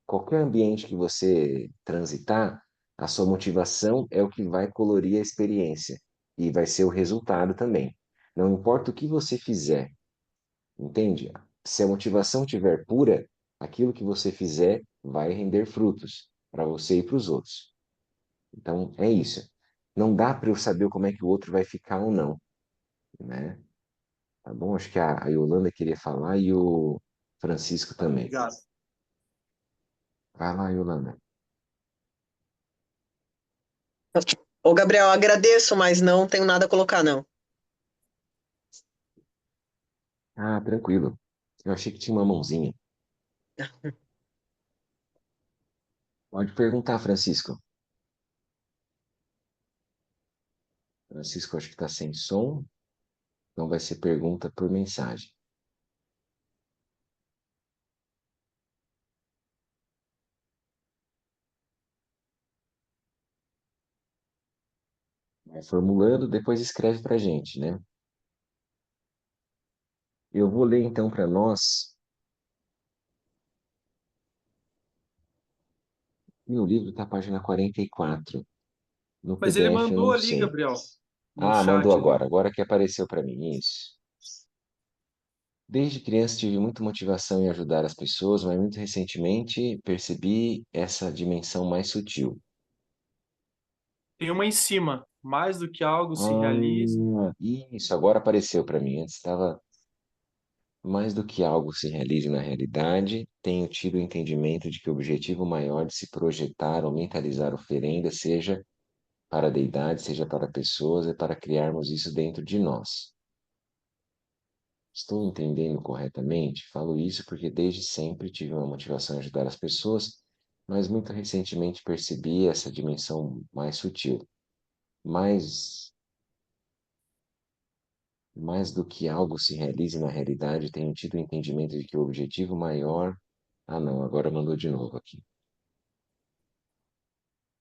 Qualquer ambiente que você transitar, a sua motivação é o que vai colorir a experiência e vai ser o resultado também. Não importa o que você fizer, entende? Se a motivação estiver pura, aquilo que você fizer vai render frutos para você e para os outros. Então, é isso. Não dá para eu saber como é que o outro vai ficar ou não, né? Tá bom? Acho que a Yolanda queria falar e o Francisco também. Obrigado. Vai lá, Yolanda. Ô, Gabriel, agradeço, mas não tenho nada a colocar, não. Ah, tranquilo. Eu achei que tinha uma mãozinha. Pode perguntar, Francisco. Francisco, acho que está sem som, então vai ser pergunta por mensagem. Vai formulando, depois escreve para a gente, né? Eu vou ler então para nós. Meu livro está página 44. No Mas ele PDF eu mandou não ali, sei. Gabriel, no Ah, mandou chat ali. agora. Agora que apareceu para mim. Isso. Desde criança tive muita motivação em ajudar as pessoas, mas muito recentemente percebi essa dimensão mais sutil. Tem uma em cima. Mais do que algo se realiza. Ah, isso, agora apareceu para mim. Antes estava mais do que algo se realize na realidade, tenho tido o entendimento de que o objetivo maior de se projetar ou mentalizar oferenda, seja para a deidade, seja para pessoas, é para criarmos isso dentro de nós. Estou entendendo corretamente? Falo isso porque desde sempre tive uma motivação em ajudar as pessoas, mas muito recentemente percebi essa dimensão mais sutil. Mais, mais do que algo se realize na realidade, tenho tido o entendimento de que o objetivo maior. Ah, não, agora mandou de novo aqui.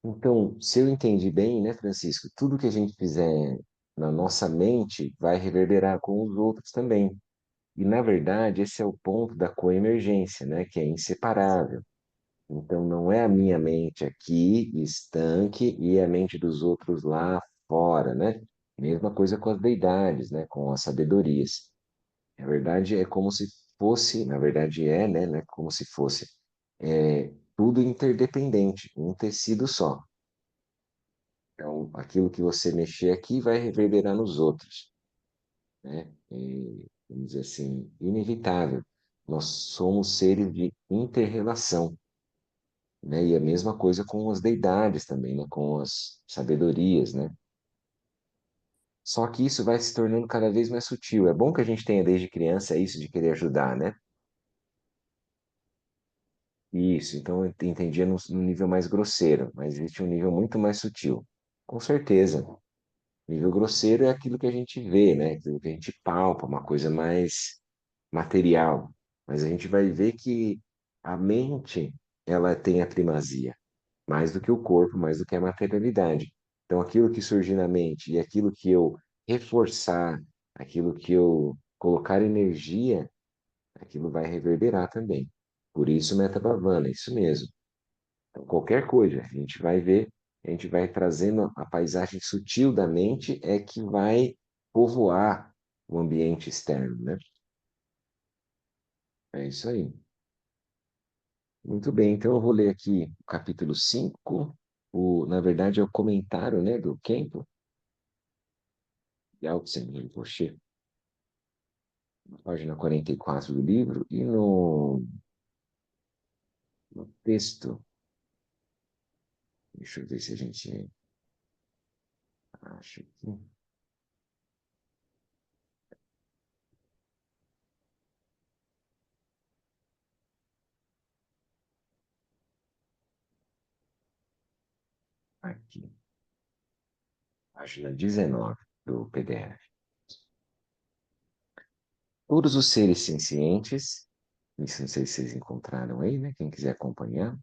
Então, se eu entendi bem, né, Francisco, tudo que a gente fizer na nossa mente vai reverberar com os outros também. E, na verdade, esse é o ponto da coemergência, né, que é inseparável. Então, não é a minha mente aqui, estanque, e a mente dos outros lá fora, né? Mesma coisa com as deidades, né, com as sabedorias. Na verdade, é como se fosse, na verdade né, como se fosse tudo interdependente, um tecido só. Então, aquilo que você mexer aqui vai reverberar nos outros, né? Vamos dizer assim, inevitável. Nós somos seres de inter-relação, né? E a mesma coisa com as deidades também, né? Com as sabedorias, né? Só que isso vai se tornando cada vez mais sutil. É bom que a gente tenha desde criança isso de querer ajudar, né? Isso, então eu entendia no nível mais grosseiro, mas existe um nível muito mais sutil. Com certeza. Nível grosseiro é aquilo que a gente vê, né? Aquilo que a gente palpa, uma coisa mais material. Mas a gente vai ver que a mente, ela tem a primazia, mais do que o corpo, mais do que a materialidade. Então, aquilo que surgir na mente e aquilo que eu reforçar, aquilo que eu colocar energia, aquilo vai reverberar também. Por isso, Metabhavana, isso mesmo. Então, qualquer coisa, a gente vai ver, a gente vai trazendo a paisagem sutil da mente é que vai povoar o ambiente externo, né? É isso aí. Muito bem, então eu vou ler aqui o capítulo 5. Na verdade é o comentário, né, do Kempo, de Autsen Rinpoche, na página 44 do livro, e no texto, deixa eu ver se a gente acha aqui. Aqui, página 19 do PDF. Todos os seres sencientes Isso não sei se vocês encontraram aí, né? Quem quiser acompanhar.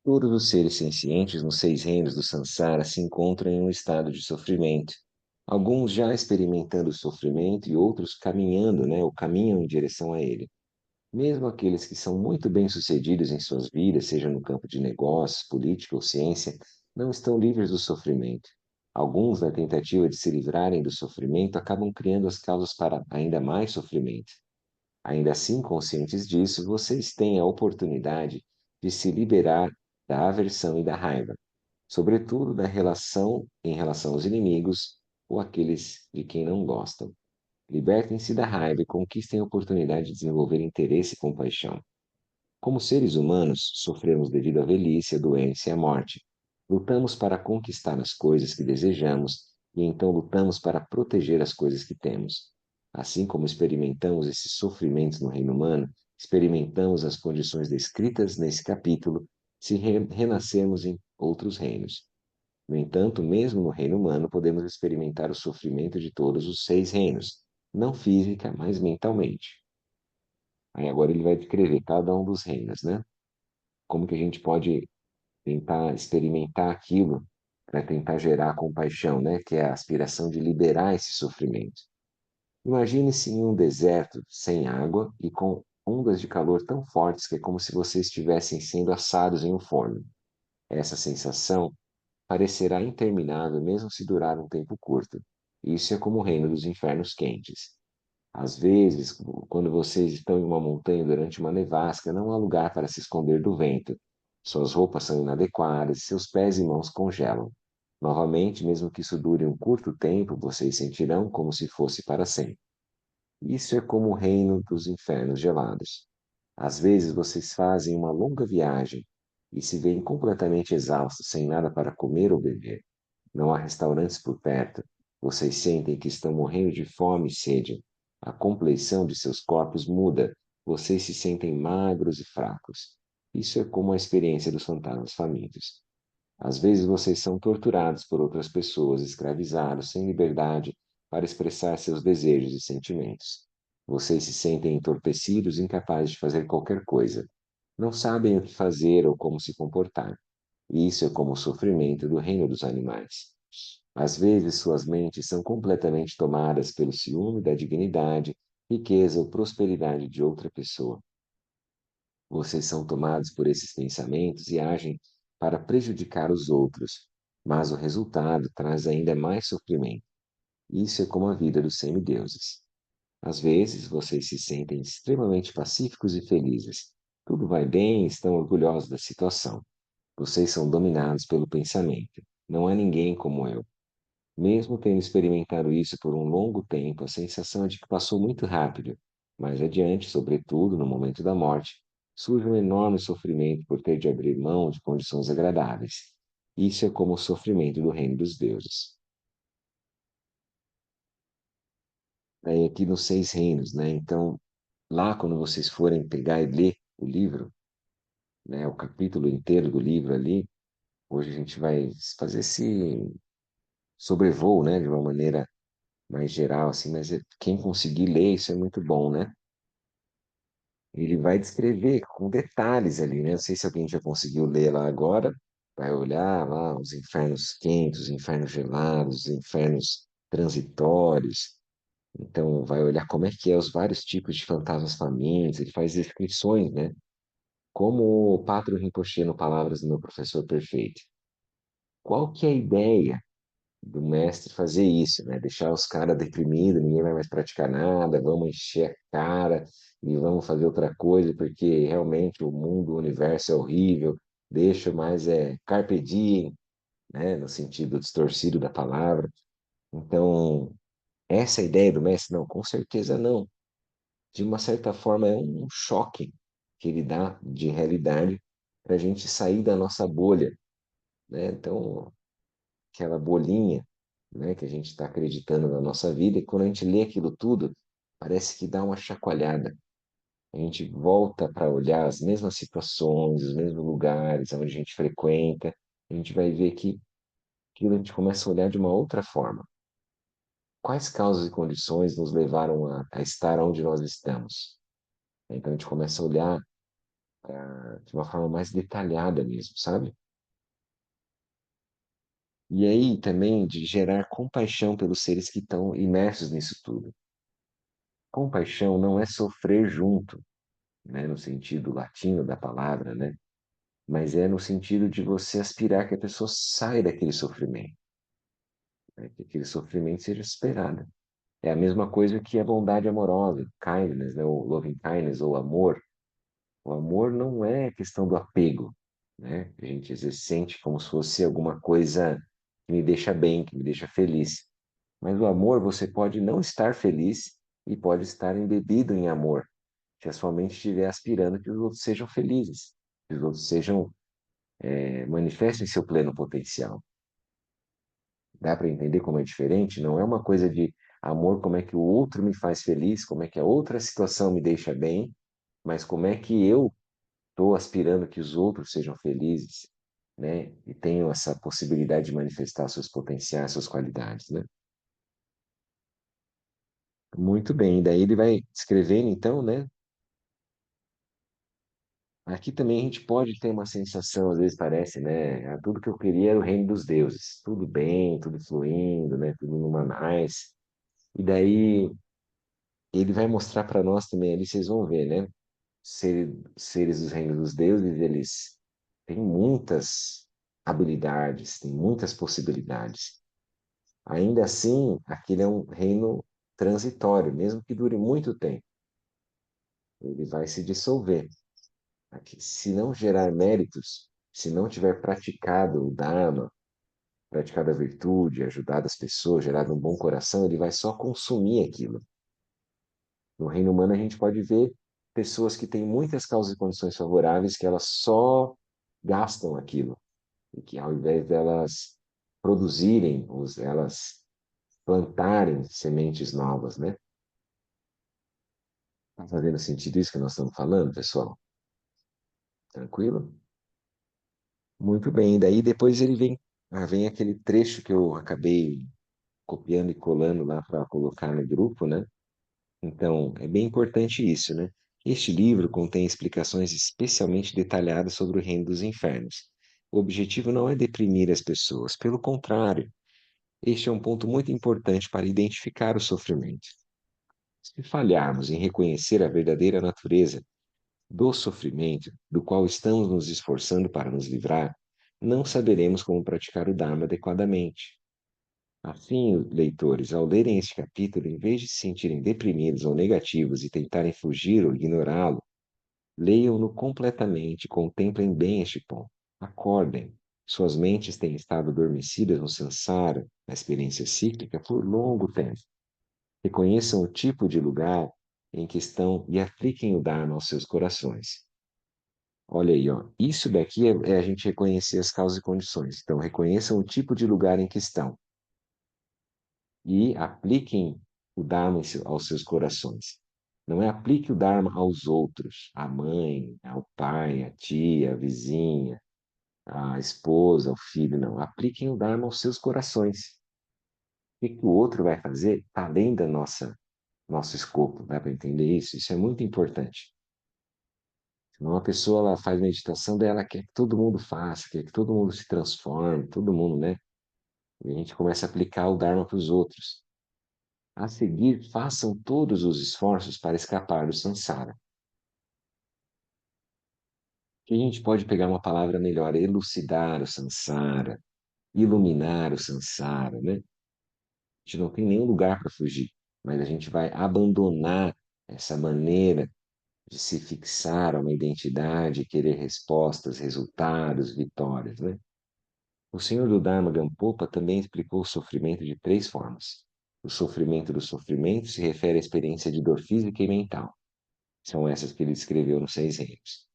Todos os seres sencientes nos 6 reinos do Sansara se encontram em um estado de sofrimento. Alguns já experimentando o sofrimento e outros caminhando, né, ou caminham em direção a ele. Mesmo aqueles que são muito bem-sucedidos em suas vidas, seja no campo de negócios, política ou ciência, não estão livres do sofrimento. Alguns, na tentativa de se livrarem do sofrimento, acabam criando as causas para ainda mais sofrimento. Ainda assim, conscientes disso, vocês têm a oportunidade de se liberar da aversão e da raiva, sobretudo em relação aos inimigos ou aqueles de quem não gostam. Libertem-se da raiva e conquistem a oportunidade de desenvolver interesse e compaixão. Como seres humanos, sofremos devido à velhice, à doença e à morte. Lutamos para conquistar as coisas que desejamos e então lutamos para proteger as coisas que temos. Assim como experimentamos esses sofrimentos no reino humano, experimentamos as condições descritas nesse capítulo se renascermos em outros reinos. No entanto, mesmo no reino humano, podemos experimentar o sofrimento de todos os 6 reinos, não física, mas mentalmente. Aí agora ele vai descrever cada um dos reinos, né? Como que a gente pode tentar experimentar aquilo para tentar gerar compaixão, né? Que é a aspiração de liberar esse sofrimento. Imagine-se em um deserto sem água e com ondas de calor tão fortes que é como se vocês estivessem sendo assados em um forno. Essa sensação parecerá interminável mesmo se durar um tempo curto. Isso é como o reino dos infernos quentes. Às vezes, quando vocês estão em uma montanha durante uma nevasca, não há lugar para se esconder do vento. Suas roupas são inadequadas, seus pés e mãos congelam. Novamente, mesmo que isso dure um curto tempo, vocês sentirão como se fosse para sempre. Isso é como o reino dos infernos gelados. Às vezes vocês fazem uma longa viagem e se veem completamente exaustos, sem nada para comer ou beber. Não há restaurantes por perto. Vocês sentem que estão morrendo de fome e sede. A compleição de seus corpos muda. Vocês se sentem magros e fracos. Isso é como a experiência dos fantasmas famintos. Às vezes vocês são torturados por outras pessoas, escravizados, sem liberdade para expressar seus desejos e sentimentos. Vocês se sentem entorpecidos, incapazes de fazer qualquer coisa. Não sabem o que fazer ou como se comportar. E isso é como o sofrimento do reino dos animais. Às vezes suas mentes são completamente tomadas pelo ciúme da dignidade, riqueza ou prosperidade de outra pessoa. Vocês são tomados por esses pensamentos e agem para prejudicar os outros, mas o resultado traz ainda mais sofrimento. Isso é como a vida dos semideuses. Às vezes vocês se sentem extremamente pacíficos e felizes. Tudo vai bem e estão orgulhosos da situação. Vocês são dominados pelo pensamento. Não há ninguém como eu. Mesmo tendo experimentado isso por um longo tempo, a sensação é de que passou muito rápido. Mais adiante, sobretudo no momento da morte, surge um enorme sofrimento por ter de abrir mão de condições agradáveis. Isso é como o sofrimento do reino dos deuses. Aí aqui nos 6 reinos, né? Então, lá quando vocês forem pegar e ler o livro, né, o capítulo inteiro do livro ali, hoje a gente vai fazer esse sobrevoo, né, de uma maneira mais geral, assim, mas quem conseguir ler isso é muito bom, né? Ele vai descrever com detalhes ali, né? Não sei se alguém já conseguiu ler lá agora, vai olhar lá os infernos quentes, os infernos gelados, os infernos transitórios. Então, vai olhar como é que é os vários tipos de fantasmas famintos, ele faz descrições, né? Como o Patro Rinpoche no Palavras do Meu Professor Perfeito. Qual que é a ideia do mestre fazer isso, né? Deixar os caras deprimidos, ninguém vai mais praticar nada, vamos encher a cara e vamos fazer outra coisa, porque realmente o mundo, o universo é horrível, deixa mais carpe diem, né? No sentido distorcido da palavra. Então, essa ideia do mestre, não, com certeza não. De uma certa forma, é um choque que ele dá de realidade para a gente sair da nossa bolha, né? Então, aquela bolinha, né, que a gente está acreditando na nossa vida, e quando a gente lê aquilo tudo, parece que dá uma chacoalhada. A gente volta para olhar as mesmas situações, os mesmos lugares onde a gente frequenta, a gente vai ver que aquilo a gente começa a olhar de uma outra forma. quais causas e condições nos levaram a estar onde nós estamos. Então a gente começa a olhar de uma forma mais detalhada mesmo, sabe? E aí também de gerar compaixão pelos seres que estão imersos nisso tudo. Compaixão não é sofrer junto, né, no sentido latino da palavra, né? Mas é no sentido de você aspirar que a pessoa saia daquele sofrimento, né? Que aquele sofrimento seja superado. É a mesma coisa que a bondade amorosa, kindness, né? Ou loving kindness, ou amor. O amor não é questão do apego, né? A gente às vezes sente como se fosse alguma coisa que me deixa bem, que me deixa feliz. Mas o amor, você pode não estar feliz e pode estar embebido em amor, se a sua mente estiver aspirando que os outros sejam felizes, que os outros sejam, manifestem seu pleno potencial. Dá para entender como é diferente? Não é uma coisa de amor, como é que o outro me faz feliz, como é que a outra situação me deixa bem, mas como é que eu estou aspirando que os outros sejam felizes, né? E tenham essa possibilidade de manifestar seus potenciais, suas qualidades, né? Muito bem, daí ele vai escrevendo, então, né? Aqui também a gente pode ter uma sensação, às vezes parece, né? Tudo que eu queria era o reino dos deuses. Tudo bem, tudo fluindo, né? Tudo numa mais. E daí ele vai mostrar para nós também ali, vocês vão ver, né? Seres dos reinos dos deuses, eles têm muitas habilidades, têm muitas possibilidades. Ainda assim, aquele é um reino transitório, mesmo que dure muito tempo. Ele vai se dissolver. Aqui, se não gerar méritos, se não tiver praticado o Dharma, praticado a virtude, ajudado as pessoas, gerado um bom coração, ele vai só consumir aquilo. No reino humano, a gente pode ver pessoas que têm muitas causas e condições favoráveis que elas só gastam aquilo. E que ao invés delas produzirem, elas plantarem sementes novas, né? Tá fazendo sentido isso que nós estamos falando, pessoal? Tranquilo? Muito bem. Daí depois ele vem, vem aquele trecho que eu acabei copiando e colando lá para colocar no grupo, né? Então, é bem importante isso, né? Este livro contém explicações especialmente detalhadas sobre o reino dos infernos. O objetivo não é deprimir as pessoas, pelo contrário, este é um ponto muito importante para identificar o sofrimento. Se falharmos em reconhecer a verdadeira natureza do sofrimento, do qual estamos nos esforçando para nos livrar, não saberemos como praticar o Dharma adequadamente. Assim, leitores, ao lerem este capítulo, em vez de se sentirem deprimidos ou negativos e tentarem fugir ou ignorá-lo, leiam-no completamente e contemplem bem este ponto. Acordem. Suas mentes têm estado adormecidas no samsara, na experiência cíclica, por longo tempo. Reconheçam o tipo de lugar em que estão e apliquem o Dharma aos seus corações. Olha aí, ó. Isso daqui é a gente reconhecer as causas e condições. Então, reconheçam o tipo de lugar em que estão e apliquem o Dharma aos seus corações. Não é aplique o Dharma aos outros, à mãe, ao pai, à tia, à vizinha, à esposa, ao filho, não. Apliquem o Dharma aos seus corações. O que o outro vai fazer está além da nosso escopo, dá para entender isso? Isso é muito importante. Uma pessoa ela faz meditação, daí ela quer que todo mundo faça, quer que todo mundo se transforme, todo mundo, né? E a gente começa a aplicar o Dharma para os outros. A seguir, façam todos os esforços para escapar do samsara. Que a gente pode pegar uma palavra melhor, elucidar o samsara, iluminar o samsara, né? A gente não tem nenhum lugar para fugir, mas a gente vai abandonar essa maneira de se fixar a uma identidade, querer respostas, resultados, vitórias, né? O senhor do Dharma Gampopa também explicou o sofrimento de três formas. O sofrimento do sofrimento se refere à experiência de dor física e mental. São essas que ele descreveu nos seis reinos.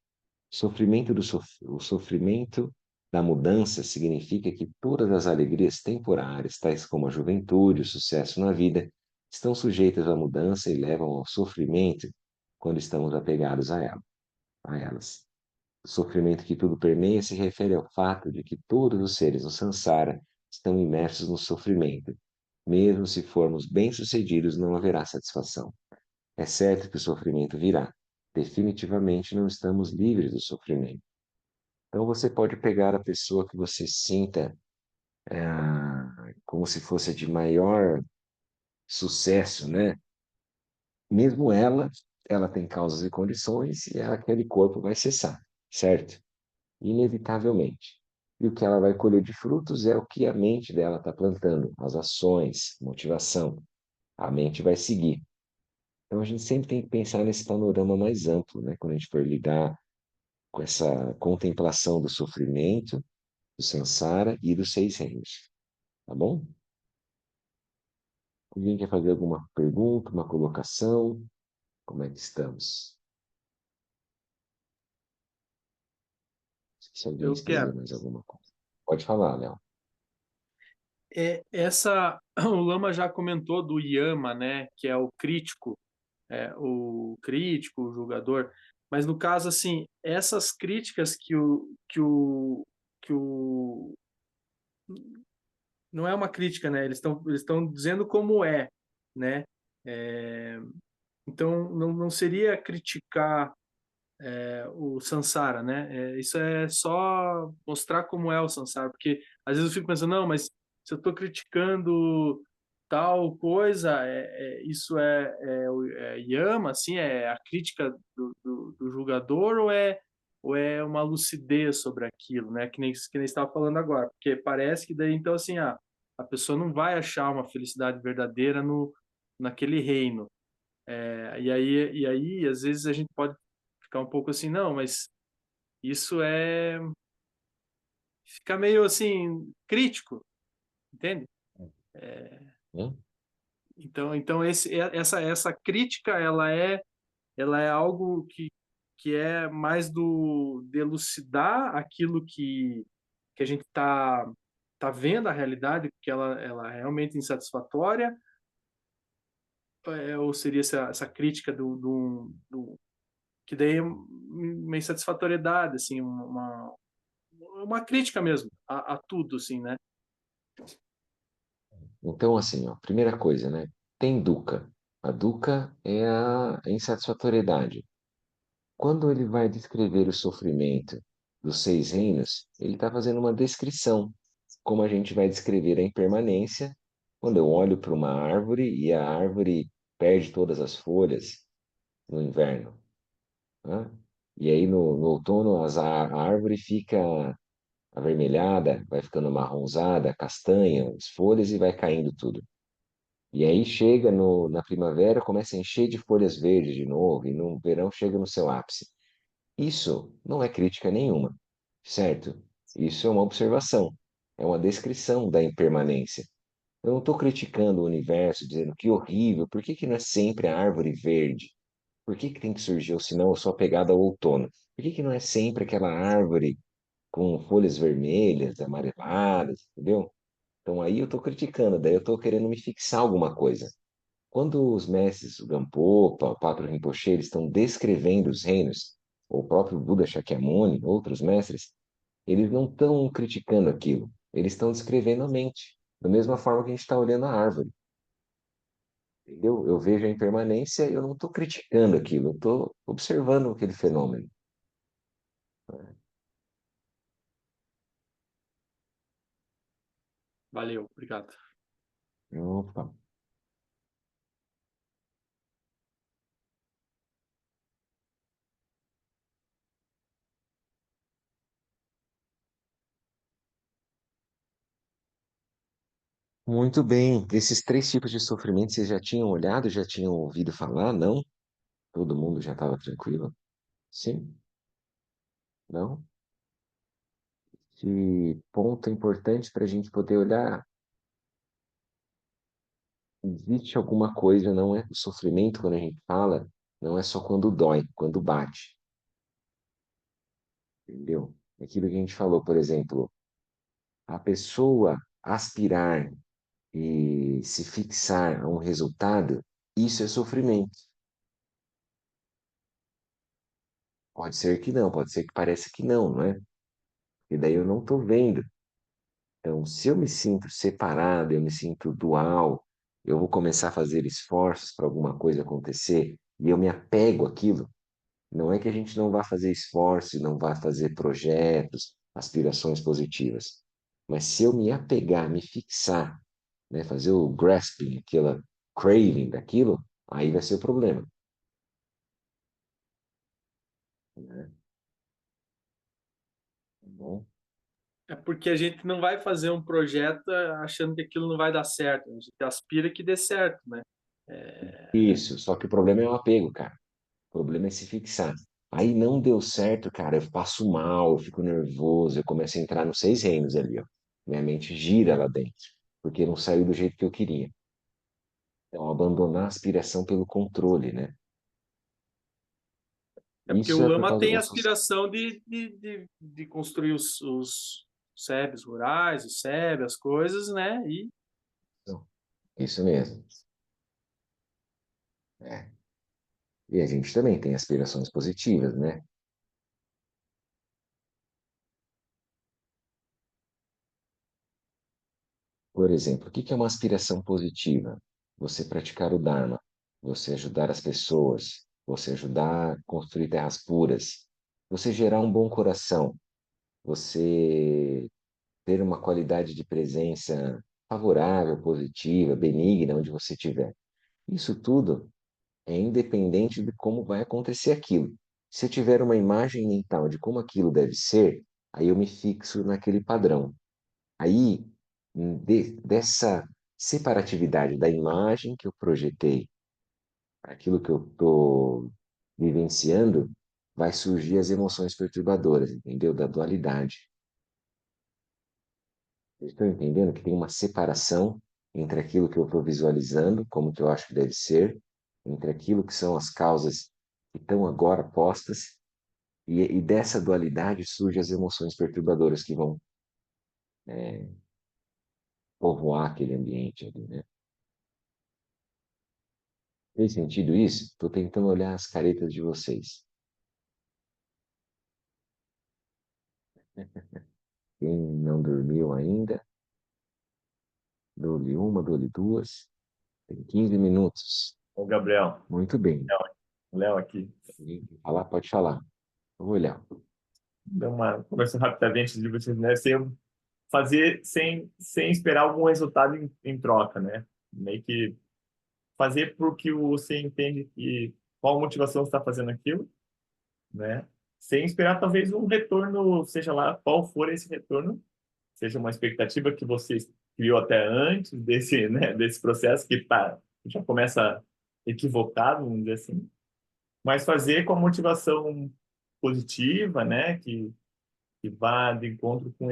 O sofrimento da mudança significa que todas as alegrias temporárias, tais como a juventude, o sucesso na vida, estão sujeitas à mudança e levam ao sofrimento quando estamos apegados a elas. O sofrimento que tudo permeia se refere ao fato de que todos os seres no samsara estão imersos no sofrimento, Mesmo se formos bem-sucedidos, não haverá satisfação. É certo que o sofrimento virá. Definitivamente não estamos livres do sofrimento. Então você pode pegar a pessoa que você sinta como se fosse a de maior sucesso, né? Mesmo ela tem causas e condições e aquele corpo vai cessar, certo? Inevitavelmente. E o que ela vai colher de frutos é o que a mente dela está plantando, as ações, motivação. A mente vai seguir. Então a gente sempre tem que pensar nesse panorama mais amplo, né? Quando a gente for lidar com essa contemplação do sofrimento, do samsara e dos seis reinos, tá bom? Alguém quer fazer alguma pergunta, uma colocação? Como é que estamos? Se alguém Eu escreveu quero. mais alguma coisa. Pode falar, Léo. O Lama já comentou do Yama, né, que é o crítico, o julgador. Mas no caso, assim, essas críticas que o não é uma crítica, né? Eles estão dizendo como é, né? É, então não seria criticar o Sansara, né? Isso é só mostrar como é o Sansara, porque às vezes eu fico pensando, não, mas se eu estou criticando tal coisa, isso é Yama, assim, é a crítica do julgador ou é uma lucidez sobre aquilo, né? Que nem estava falando agora, porque parece que daí então assim, a pessoa não vai achar uma felicidade verdadeira no naquele reino. E aí, às vezes a gente pode ficar um pouco assim, não, mas isso fica meio assim crítico, entende? Hã? Então essa crítica ela é algo que é mais do de elucidar aquilo que a gente tá vendo a realidade, porque ela é realmente insatisfatória, ou seria essa crítica do que daí é uma insatisfatoriedade, assim, uma crítica mesmo a tudo, assim, né? Então, assim, ó, primeira coisa, né? Tem dukkha. A dukkha é a insatisfatoriedade. Quando ele vai descrever o sofrimento dos seis reinos, ele está fazendo uma descrição, como a gente vai descrever a impermanência quando eu olho para uma árvore e a árvore perde todas as folhas no inverno, né? E aí no outono a árvore fica avermelhada, vai ficando marronzada, castanha, as folhas e vai caindo tudo. E aí chega na primavera, começa a encher de folhas verdes de novo, e no verão chega no seu ápice. Isso não é crítica nenhuma, certo? Isso é uma observação, é uma descrição da impermanência. Eu não estou criticando o universo, dizendo que horrível, por que que não é sempre a árvore verde? Por que que tem que surgir, ou senão, só pegada ao outono? Por que que não é sempre aquela árvore com folhas vermelhas, amareladas, entendeu? Então aí eu estou criticando, daí eu estou querendo me fixar alguma coisa. Quando os mestres, o Gampopa, o Patrul Rinpoche, eles estão descrevendo os reinos, ou o próprio Buda Shakyamuni, outros mestres, eles não estão criticando aquilo, eles estão descrevendo a mente, da mesma forma que a gente está olhando a árvore, entendeu? Eu vejo a impermanência e eu não estou criticando aquilo, eu estou observando aquele fenômeno. Valeu, obrigado. Opa. Muito bem. Esses três tipos de sofrimento vocês já tinham olhado, já tinham ouvido falar? Não? Todo mundo já estava tranquilo? Sim? Não? Que ponto importante para a gente poder olhar. Existe alguma coisa, não é? O sofrimento, quando a gente fala, não é só quando dói, quando bate, entendeu? Aquilo que a gente falou, por exemplo, a pessoa aspirar e se fixar a um resultado, isso é sofrimento. Pode ser que não, pode ser que pareça que não, não é? E daí eu não estou vendo. Então, se eu me sinto separado, eu me sinto dual, eu vou começar a fazer esforços para alguma coisa acontecer e eu me apego àquilo. Não é que a gente não vá fazer esforço, não vá fazer projetos, aspirações positivas. Mas se eu me apegar, me fixar, né, fazer o grasping, aquela craving daquilo, aí vai ser o problema, né? Tá bom? É porque a gente não vai fazer um projeto achando que aquilo não vai dar certo. A gente aspira que dê certo, né? Isso, só que o problema é o apego, cara. O problema é se fixar. Aí não deu certo, cara, eu passo mal, eu fico nervoso, eu começo a entrar nos seis reinos ali, ó. Minha mente gira lá dentro, porque não saiu do jeito que eu queria. Então, abandonar a aspiração pelo controle, né? É porque o Isso é por Lama causa tem do... a aspiração de construir os SEBs rurais, o SEB, as coisas, né? E Isso mesmo. É. E a gente também tem aspirações positivas, né? Por exemplo, o que é uma aspiração positiva? Você praticar o Dharma, você ajudar as pessoas, você ajudar a construir terras puras, você gerar um bom coração, você ter uma qualidade de presença favorável, positiva, benigna, onde você estiver. Isso tudo é independente de como vai acontecer aquilo. Se eu tiver uma imagem mental de como aquilo deve ser, aí eu me fixo naquele padrão. Aí, dessa separatividade da imagem que eu projetei para aquilo que eu estou vivenciando, vai surgir as emoções perturbadoras, entendeu? Da dualidade. Vocês estão entendendo que tem uma separação entre aquilo que eu estou visualizando, como que eu acho que deve ser, entre aquilo que são as causas que estão agora postas, e dessa dualidade surgem as emoções perturbadoras que vão povoar aquele ambiente ali, né? Fez sentido isso? Estou tentando olhar as caretas de vocês. Quem não dormiu ainda, dou-lhe uma, dou-lhe duas. Tem 15 minutos. Ô, Gabriel, Muito bem. Léo aqui. Falar, pode falar. Vou olhar. Dá uma conversa rapidamente de vocês, né? Fazer sem esperar algum resultado em troca, né? Meio que fazer porque você entende que qual motivação você está fazendo aquilo, né? Sem esperar talvez um retorno, seja lá qual for esse retorno, seja uma expectativa que você criou até antes desse, né, desse processo que já começa equivocado, vamos dizer assim, mas fazer com a motivação positiva, né, que vá de encontro com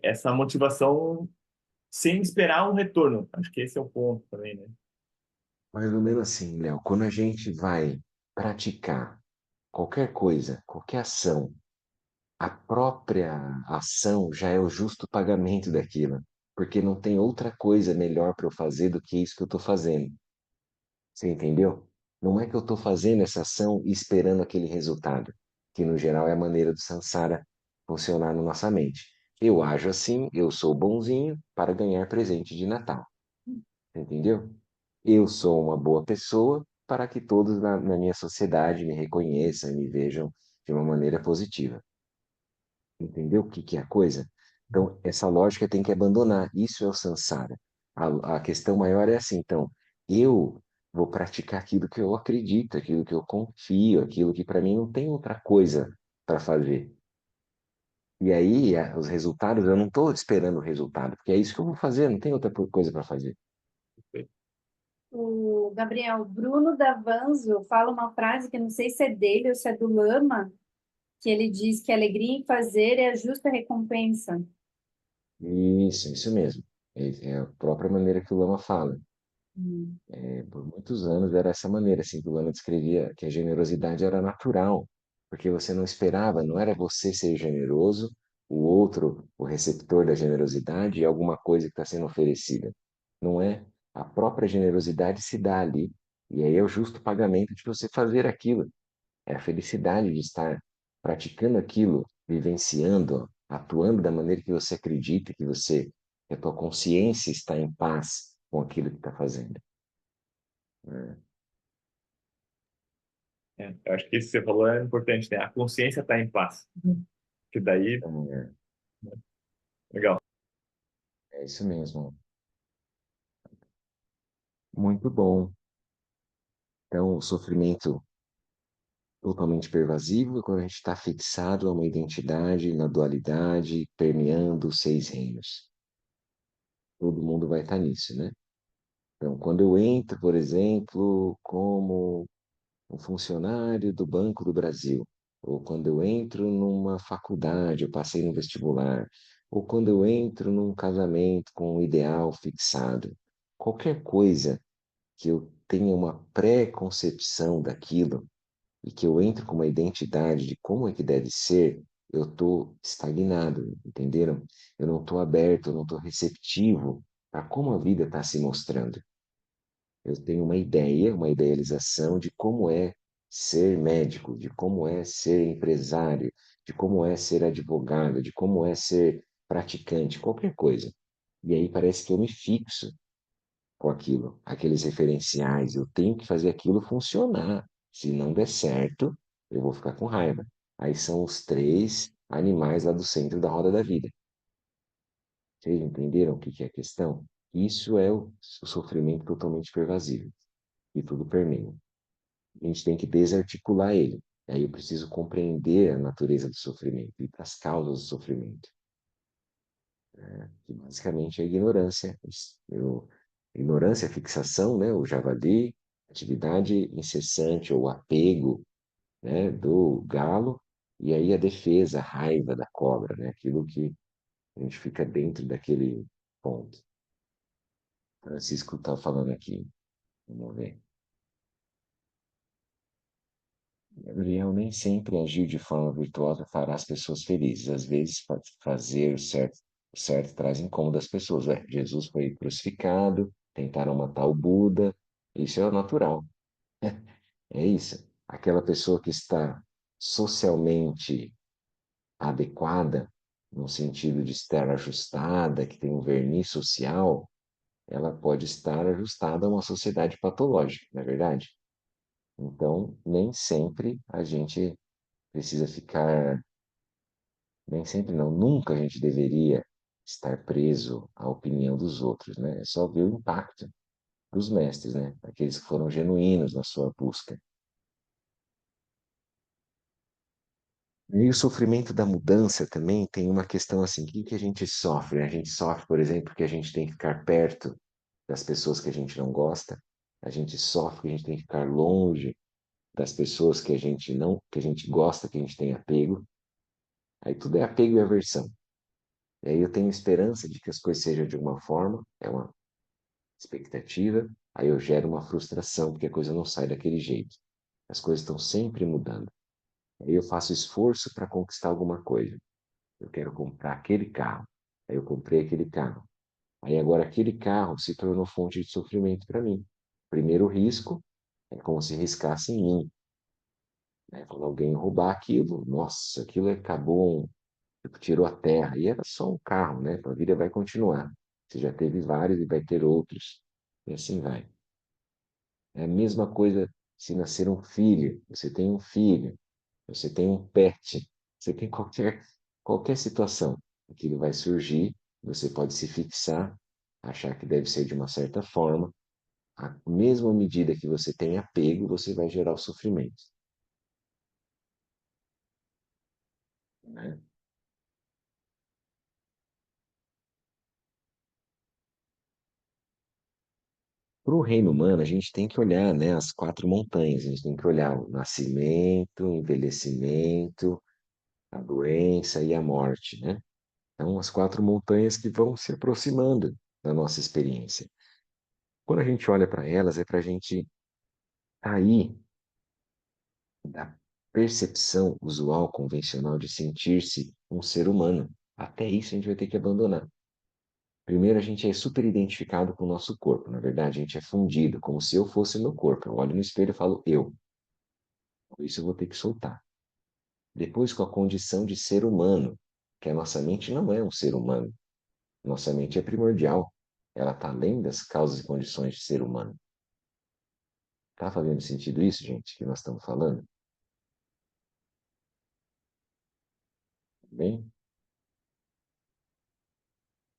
essa motivação sem esperar um retorno. Acho que esse é o ponto também, né? Mais ou menos assim, Léo. Quando a gente vai praticar qualquer coisa, qualquer ação, a própria ação já é o justo pagamento daquilo. Porque não tem outra coisa melhor para eu fazer do que isso que eu estou fazendo. Você entendeu? Não é que eu estou fazendo essa ação e esperando aquele resultado, que no geral é a maneira do samsara funcionar na nossa mente. Eu ajo assim, eu sou bonzinho para ganhar presente de Natal. Entendeu? Eu sou uma boa pessoa para que todos na minha sociedade me reconheçam e me vejam de uma maneira positiva. Entendeu o que que é a coisa? Então, essa lógica tem que abandonar. Isso é o samsara. A questão maior é assim, então, eu vou praticar aquilo que eu acredito, aquilo que eu confio, aquilo que para mim não tem outra coisa para fazer. E aí, os resultados, eu não estou esperando o resultado, porque é isso que eu vou fazer, não tem outra coisa para fazer. O Gabriel, Bruno Davanzo fala uma frase que eu não sei se é dele ou se é do Lama, que ele diz que a alegria em fazer é a justa recompensa. Isso mesmo. É a própria maneira que o Lama fala. Hum. Por muitos anos era essa maneira, assim, que o Lama descrevia que a generosidade era natural, porque você não esperava, não era você ser generoso, o outro, o receptor da generosidade, e alguma coisa que está sendo oferecida. Não é. A própria generosidade se dá ali. E aí é o justo pagamento de você fazer aquilo. É a felicidade de estar praticando aquilo vivenciando, atuando da maneira que você acredita, que a tua consciência está em paz com aquilo que está fazendo. Né? Eu acho que isso que você falou é importante, né? A consciência está em paz. Que daí, Então, legal. é isso mesmo. Muito bom. Então, o sofrimento totalmente pervasivo é quando a gente está fixado a uma identidade na dualidade, permeando os 6 reinos. Todo mundo vai estar nisso, né? Então, quando eu entro, por exemplo, como um funcionário do Banco do Brasil, ou quando eu entro numa faculdade, eu passei no vestibular, ou quando eu entro num casamento com um ideal fixado, qualquer coisa que eu tenha uma pré-concepção daquilo e que eu entro com uma identidade de como é que deve ser, eu estou estagnado, entenderam? Eu não estou aberto, eu não estou receptivo a como a vida está se mostrando. Eu tenho uma ideia, uma idealização de como é ser médico, de como é ser empresário, de como é ser advogado, de como é ser praticante, qualquer coisa. E aí parece que eu me fixo com aquilo, aqueles referenciais. Eu tenho que fazer aquilo funcionar. Se não der certo, eu vou ficar com raiva. Aí são os 3 animais lá do centro da roda da vida. Vocês entenderam o que é a questão? Isso é o sofrimento totalmente pervasivo, e tudo permeia. A gente tem que desarticular ele. Aí eu preciso compreender a natureza do sofrimento e as causas do sofrimento, que basicamente é a ignorância. Ignorância, fixação, né? O javali, atividade incessante ou apego, né? Do galo, e aí a defesa, a raiva da cobra, né? Aquilo que a gente fica dentro daquele ponto. Francisco está falando aqui. Vamos ver. Gabriel, nem sempre agir de forma virtuosa fará as pessoas felizes. Às vezes, fazer o certo traz incômodo às pessoas. Ué, Jesus foi crucificado, tentaram matar o Buda. Isso é o natural. É isso. Aquela pessoa que está socialmente adequada, no sentido de estar ajustada, que tem um verniz social, ela pode estar ajustada a uma sociedade patológica, não é verdade? Então, nem sempre a gente precisa ficar, nem sempre não, nunca a gente deveria estar preso à opinião dos outros, né? É só ver o impacto dos mestres, né? Aqueles que foram genuínos na sua busca. E o sofrimento da mudança também tem uma questão assim, o que que a gente sofre? A gente sofre, por exemplo, que a gente tem que ficar perto das pessoas que a gente não gosta, a gente sofre que a gente tem que ficar longe das pessoas que a gente não, que a gente gosta, que a gente tem apego. Aí tudo é apego e aversão. E aí eu tenho esperança de que as coisas sejam de uma forma, é uma expectativa, aí eu gero uma frustração porque a coisa não sai daquele jeito. As coisas estão sempre mudando. Aí eu faço esforço para conquistar alguma coisa. Eu quero comprar aquele carro. Aí eu comprei aquele carro. Aí agora aquele carro se tornou fonte de sofrimento para mim. Primeiro risco é como se riscasse em mim, né? Quando alguém roubar aquilo, nossa, aquilo acabou, tipo, tirou a terra. E era só um carro, né? A vida vai continuar. Você já teve vários e vai ter outros. E assim vai. É a mesma coisa se nascer um filho. Você tem um filho, você tem um pet, você tem qualquer situação. Aquilo vai surgir, você pode se fixar, achar que deve ser de uma certa forma. A mesma medida que você tem apego, você vai gerar o sofrimento, né? Para o reino humano, a gente tem que olhar, né, as 4 montanhas. A gente tem que olhar o nascimento, o envelhecimento, a doença e a morte, né? Então, as 4 montanhas que vão se aproximando da nossa experiência. Quando a gente olha para elas, é para a gente sair da percepção usual, convencional de sentir-se um ser humano. Até isso a gente vai ter que abandonar. Primeiro, a gente é super identificado com o nosso corpo. Na verdade, a gente é fundido, como se eu fosse o meu corpo. Eu olho no espelho e falo eu. Isso eu vou ter que soltar. depois com a condição de ser humano, que a nossa mente não é um ser humano. Nossa mente é primordial. Ela está além das causas e condições de ser humano. Tá fazendo sentido isso, gente, que nós estamos falando? Bem?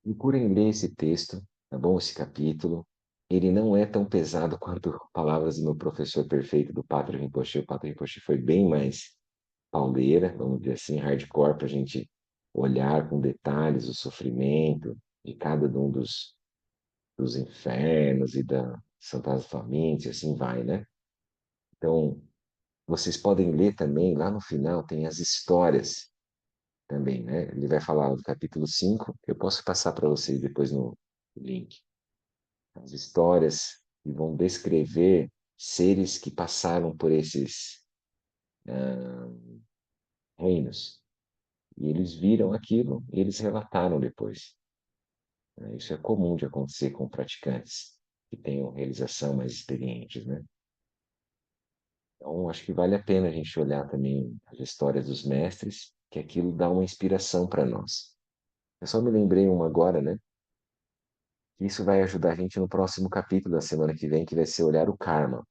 Procurem ler esse texto, tá bom? Esse capítulo. Ele não é tão pesado quanto palavras do meu professor perfeito, do Patrul Rinpoche. O Patrul Rinpoche foi bem mais pauleira, vamos dizer assim, hardcore, para a gente olhar com detalhes o sofrimento de cada um dos infernos e da Santas Famílias, e assim vai, né? Então, vocês podem ler também, lá no final tem as histórias também, né? Ele vai falar do capítulo 5. Eu posso passar para vocês depois no link. As histórias que vão descrever seres que passaram por esses reinos. E eles viram aquilo e eles relataram depois. Né? Isso é comum de acontecer com praticantes que tenham realização mais experientes, né? Então, acho que vale a pena a gente olhar também as histórias dos mestres, que aquilo dá uma inspiração para nós. Eu só me lembrei uma agora, né? Que isso vai ajudar a gente no próximo capítulo da semana que vem, que vai ser olhar o karma,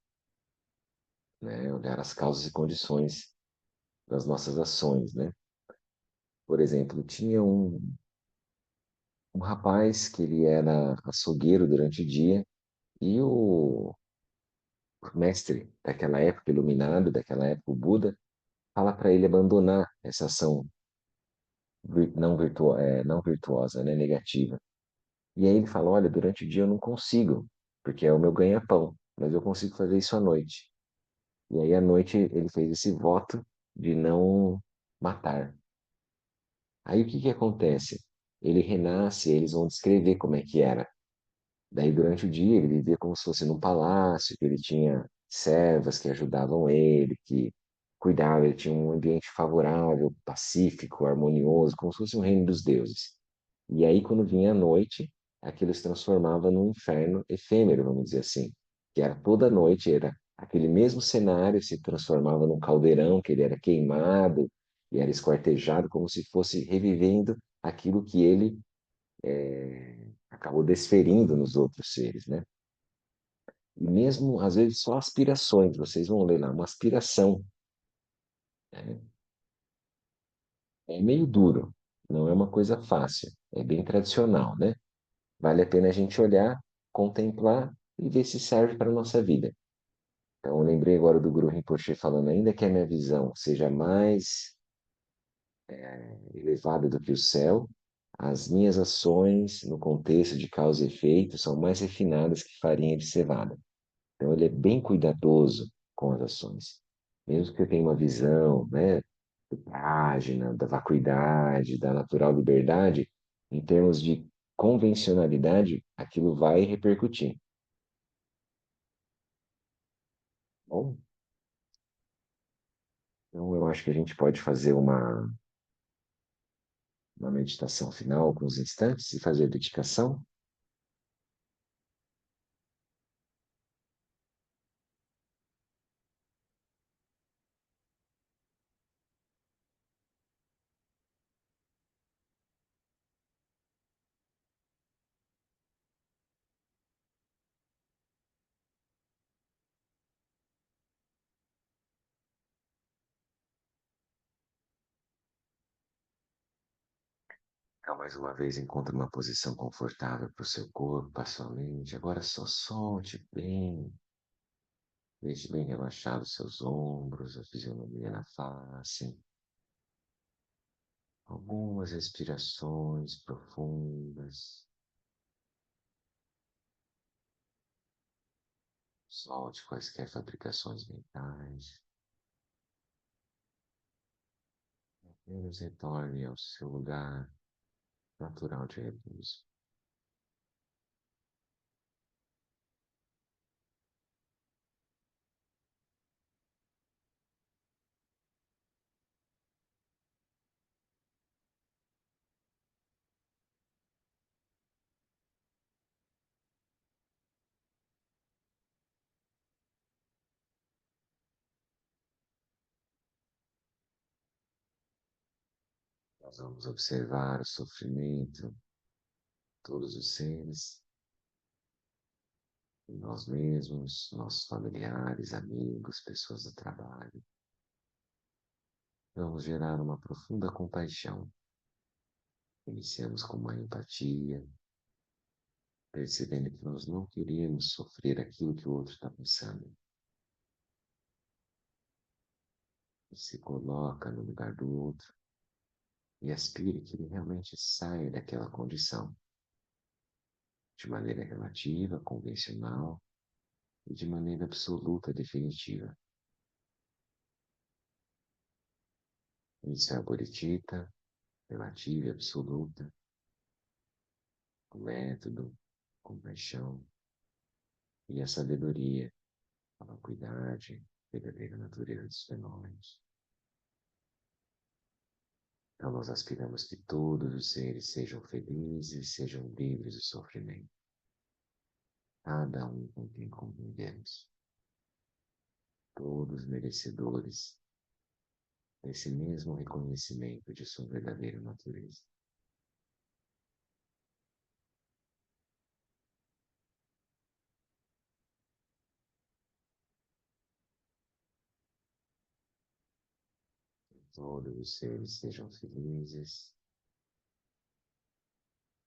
né? Olhar as causas e condições das nossas ações, né? Por exemplo, tinha um rapaz que ele era açougueiro durante o dia e o mestre daquela época, iluminado daquela época, o Buda, fala para ele abandonar essa ação não virtuosa, né? Negativa. E aí ele fala, olha, durante o dia eu não consigo, porque é o meu ganha-pão, mas eu consigo fazer isso à noite. E aí à noite ele fez esse voto de não matar. Aí o que que acontece? Ele renasce, eles vão descrever como é que era. Daí durante o dia ele vivia como se fosse num palácio, que ele tinha servas que ajudavam ele, que cuidavam, ele tinha um ambiente favorável, pacífico, harmonioso, como se fosse um reino dos deuses. E aí, quando vinha a noite, aquilo se transformava num inferno efêmero, vamos dizer assim, que era toda noite, era aquele mesmo cenário, se transformava num caldeirão, que ele era queimado e era esquartejado, como se fosse revivendo aquilo que ele acabou desferindo nos outros seres, né? E mesmo, às vezes, só aspirações, vocês vão ler lá, uma aspiração, né? É meio duro, não é uma coisa fácil, é bem tradicional, né? Vale a pena a gente olhar, contemplar e ver se serve para a nossa vida. Então, eu lembrei agora do Guru Rinpoche falando, ainda que a minha visão seja mais elevada do que o céu, as minhas ações no contexto de causa e efeito são mais refinadas que farinha de cevada. Então, ele é bem cuidadoso com as ações. Mesmo que eu tenha uma visão, né, do Prajna, da vacuidade, da natural liberdade, em termos de convencionalidade, aquilo vai repercutir. Bom, então eu acho que a gente pode fazer uma meditação final, alguns instantes, e fazer a dedicação. Então, mais uma vez, encontre uma posição confortável para o seu corpo, para a sua mente. Agora só solte bem, deixe bem relaxados seus ombros, a fisionomia na face. Algumas respirações profundas. Solte quaisquer fabricações mentais. Apenas retorne ao seu lugar natural de repouso. Nós vamos observar o sofrimento de todos os seres, nós mesmos, nossos familiares, amigos, pessoas do trabalho. Vamos gerar uma profunda compaixão. Iniciamos com uma empatia, percebendo que nós não queremos sofrer aquilo que o outro está passando. Se coloca no lugar do outro e aspira que ele realmente saia daquela condição, de maneira relativa, convencional e de maneira absoluta, definitiva. Isso é a bodhicitta, relativa e absoluta, o método, compaixão e a sabedoria, a vacuidade, a verdadeira natureza dos fenômenos. Então nós aspiramos que todos os seres sejam felizes, sejam livres do sofrimento. Cada um com quem convivemos. Todos merecedores desse mesmo reconhecimento de sua verdadeira natureza. Todos os seres sejam felizes,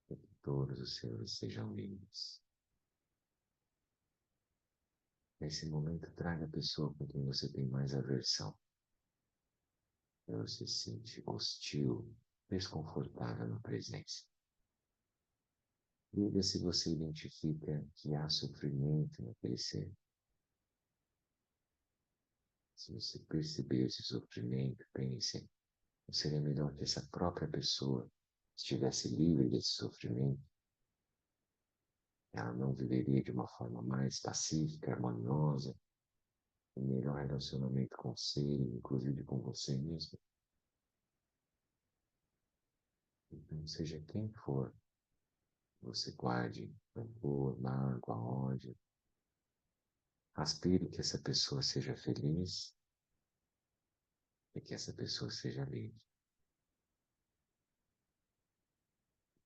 e que todos os seres sejam livres. Nesse momento, traga a pessoa com quem você tem mais aversão. Você se sente hostil, desconfortável na presença. Diga se você identifica que há sofrimento naquele ser. Se você perceber esse sofrimento, pense, não seria melhor que essa própria pessoa estivesse livre desse sofrimento? Ela não viveria de uma forma mais pacífica, harmoniosa, um melhor relacionamento com o ser, inclusive com você mesmo? Então, seja quem for, você guarde rancor, mágoa, ódio. Aspire que essa pessoa seja feliz e que essa pessoa seja livre.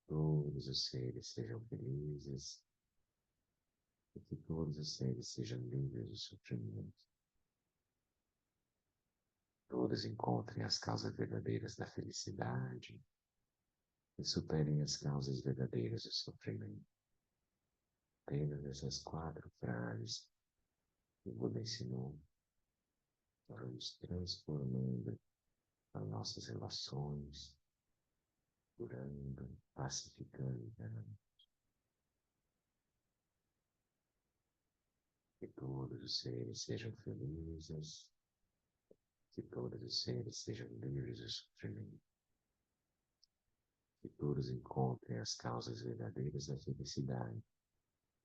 Todos os seres sejam felizes e que todos os seres sejam livres do sofrimento. Todos encontrem as causas verdadeiras da felicidade e superem as causas verdadeiras do sofrimento. Apenas essas 4 frases que o Buda ensinou, vamos transformando as nossas relações, curando, pacificando, que todos os seres sejam felizes, que todos os seres sejam livres do sofrimento, que todos encontrem as causas verdadeiras da felicidade,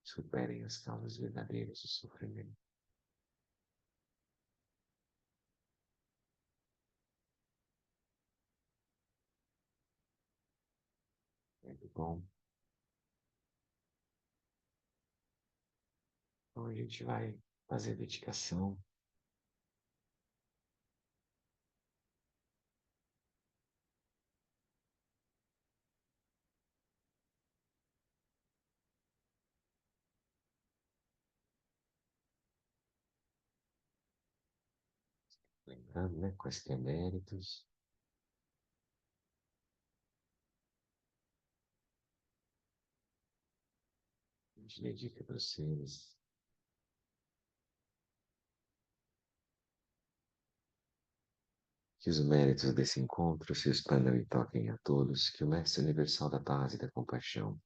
superem as causas verdadeiras do sofrimento. Muito bom. Então a gente vai fazer a dedicação. Lembrando, né, quais que é méritos. A gente dedica para os seres. Que os méritos desse encontro se expandam e toquem a todos, que o Mestre Universal da Paz e da Compaixão,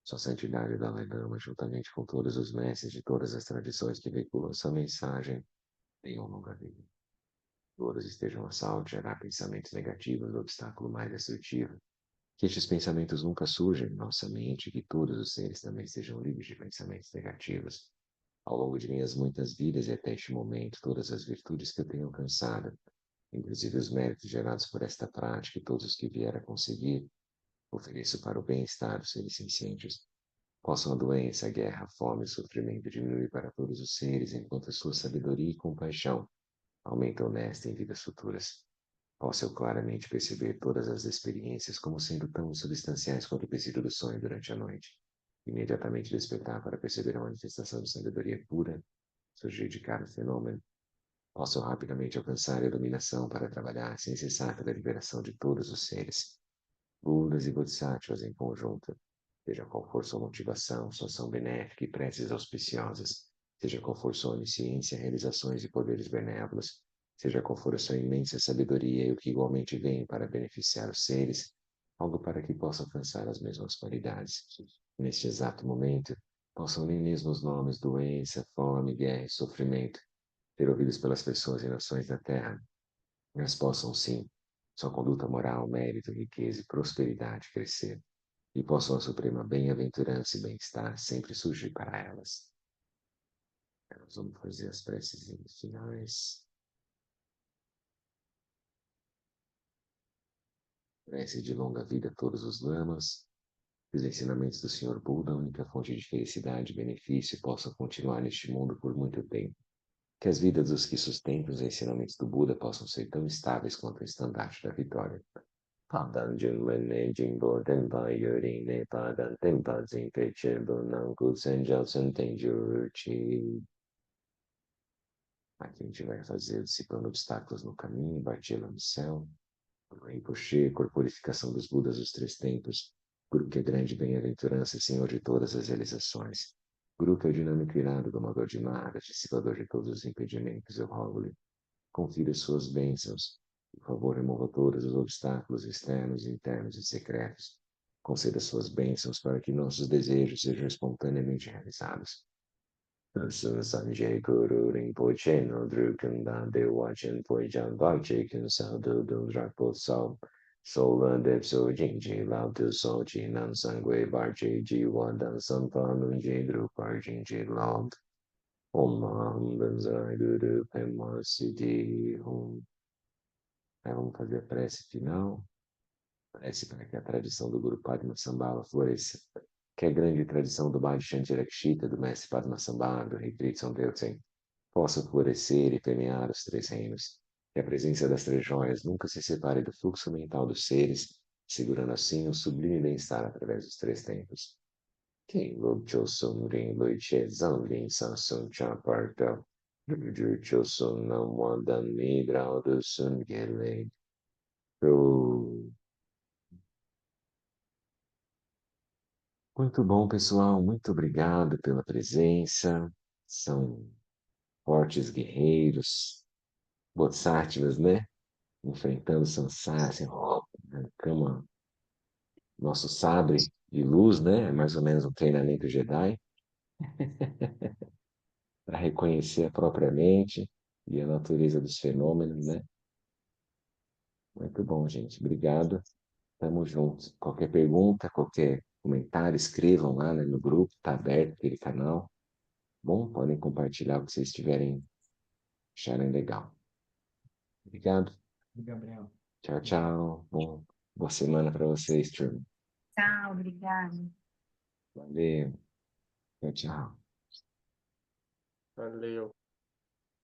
Sua Santidade Dalai Lama, juntamente com todos os mestres de todas as tradições que veiculam essa mensagem, tenham longa vida. Todos estejam a salvo de gerar pensamentos negativos do obstáculo mais destrutivo. Que estes pensamentos nunca surjam em nossa mente, que todos os seres também sejam livres de pensamentos negativos. Ao longo de minhas muitas vidas e até este momento, todas as virtudes que eu tenho alcançado, inclusive os méritos gerados por esta prática e todos os que vier a conseguir, ofereço para o bem-estar dos seres sencientes. Possam a doença, a guerra, a fome e o sofrimento diminuir para todos os seres, enquanto a sua sabedoria e compaixão aumentam nesta e em vidas futuras. possa eu claramente perceber todas as experiências como sendo tão substanciais quanto o princípio do sonho durante a noite. Imediatamente despertar para perceber a manifestação de sabedoria pura surgir de cada fenômeno. Posso rapidamente alcançar a iluminação para trabalhar sem cessar pela liberação de todos os seres, Budas e Bodhisattvas em conjunto, seja qual for sua motivação, sua ação benéfica e preces auspiciosas, seja qual for sua onisciência, realizações e poderes benévolos, seja qual for a sua imensa sabedoria e o que igualmente vem para beneficiar os seres, algo para que possa alcançar as mesmas qualidades. Neste exato momento, possam nem mesmo os nomes doença, fome, guerra e sofrimento ser ouvidos pelas pessoas e nações da Terra, mas possam sim sua conduta moral, mérito, riqueza e prosperidade crescer, e possam a suprema bem-aventurança e bem-estar sempre surgir para elas. Nós vamos fazer as preces finais. Prece de longa vida a todos os lamas. Que os ensinamentos do Senhor Buda, a única fonte de felicidade e benefício, possam continuar neste mundo por muito tempo. Que as vidas dos que sustentam os ensinamentos do Buda possam ser tão estáveis quanto o estandarte da vitória. Padan Junwen Jingbo Tenpa Yuri Ne Padan Tenpa Zinpe Chilbo Nanku Senjal Sentenjurchi. Aqui a gente vai fazer dissipando obstáculos no caminho, Bhatila no céu, Rinpoche, corporificação dos Budas dos Três Tempos, Guru que é grande bem-aventurança, Senhor de todas as realizações. Guru que é o dinâmico irado, domador de maras, dissipador de todos os impedimentos, eu rogo-lhe, confira suas bênçãos. Por favor, remova todos os obstáculos externos, internos e secretos. Conceda suas bênçãos para que nossos desejos sejam espontaneamente realizados. Sanjay Guru Rinpoche no Drukanda Dewachen Poijan Bakche Kinsao Do Drakpo Sao Solan Depso Jinji Lao Tu So Chinan Sangwe Barche Jiwa Dan Sampa Nunji Drupar Jinji Lao Om Nam Banzai Guru Pema Siddhi Om. Aí vamos fazer a prece final. Prece para que a tradição do Guru Padmasambhava floresça. Que a grande tradição do Bhadishanti Rakshita, do mestre Padmasambhava, do rei Tritson Deltsen, possa florescer e permear os três reinos. Que a presença das três joias nunca se separe do fluxo mental dos seres, segurando assim o sublime bem-estar através dos três tempos. Quem Lobcho Sum Rin Luiche Zanlin Sansun Chapartel, Jujo Sun Nam Wadan Migrau do Sun Gele. Muito bom, pessoal. Muito obrigado pela presença. São fortes guerreiros, bodhisattvas, né? Enfrentando Sansara, assim, arrancamos nosso sabre de luz, né? É mais ou menos um treinamento Jedi, para reconhecer a própria mente e a natureza dos fenômenos, né? Muito bom, gente. Obrigado. Tamo juntos. Qualquer pergunta, qualquer comentário, escrevam lá, né, no grupo, tá aberto aquele canal. Bom, podem compartilhar o que vocês tiverem acharem legal. Obrigado. Gabriel. Tchau, tchau. Boa semana para vocês, turma. Tchau, obrigada. Valeu. Tchau, tchau. Valeu.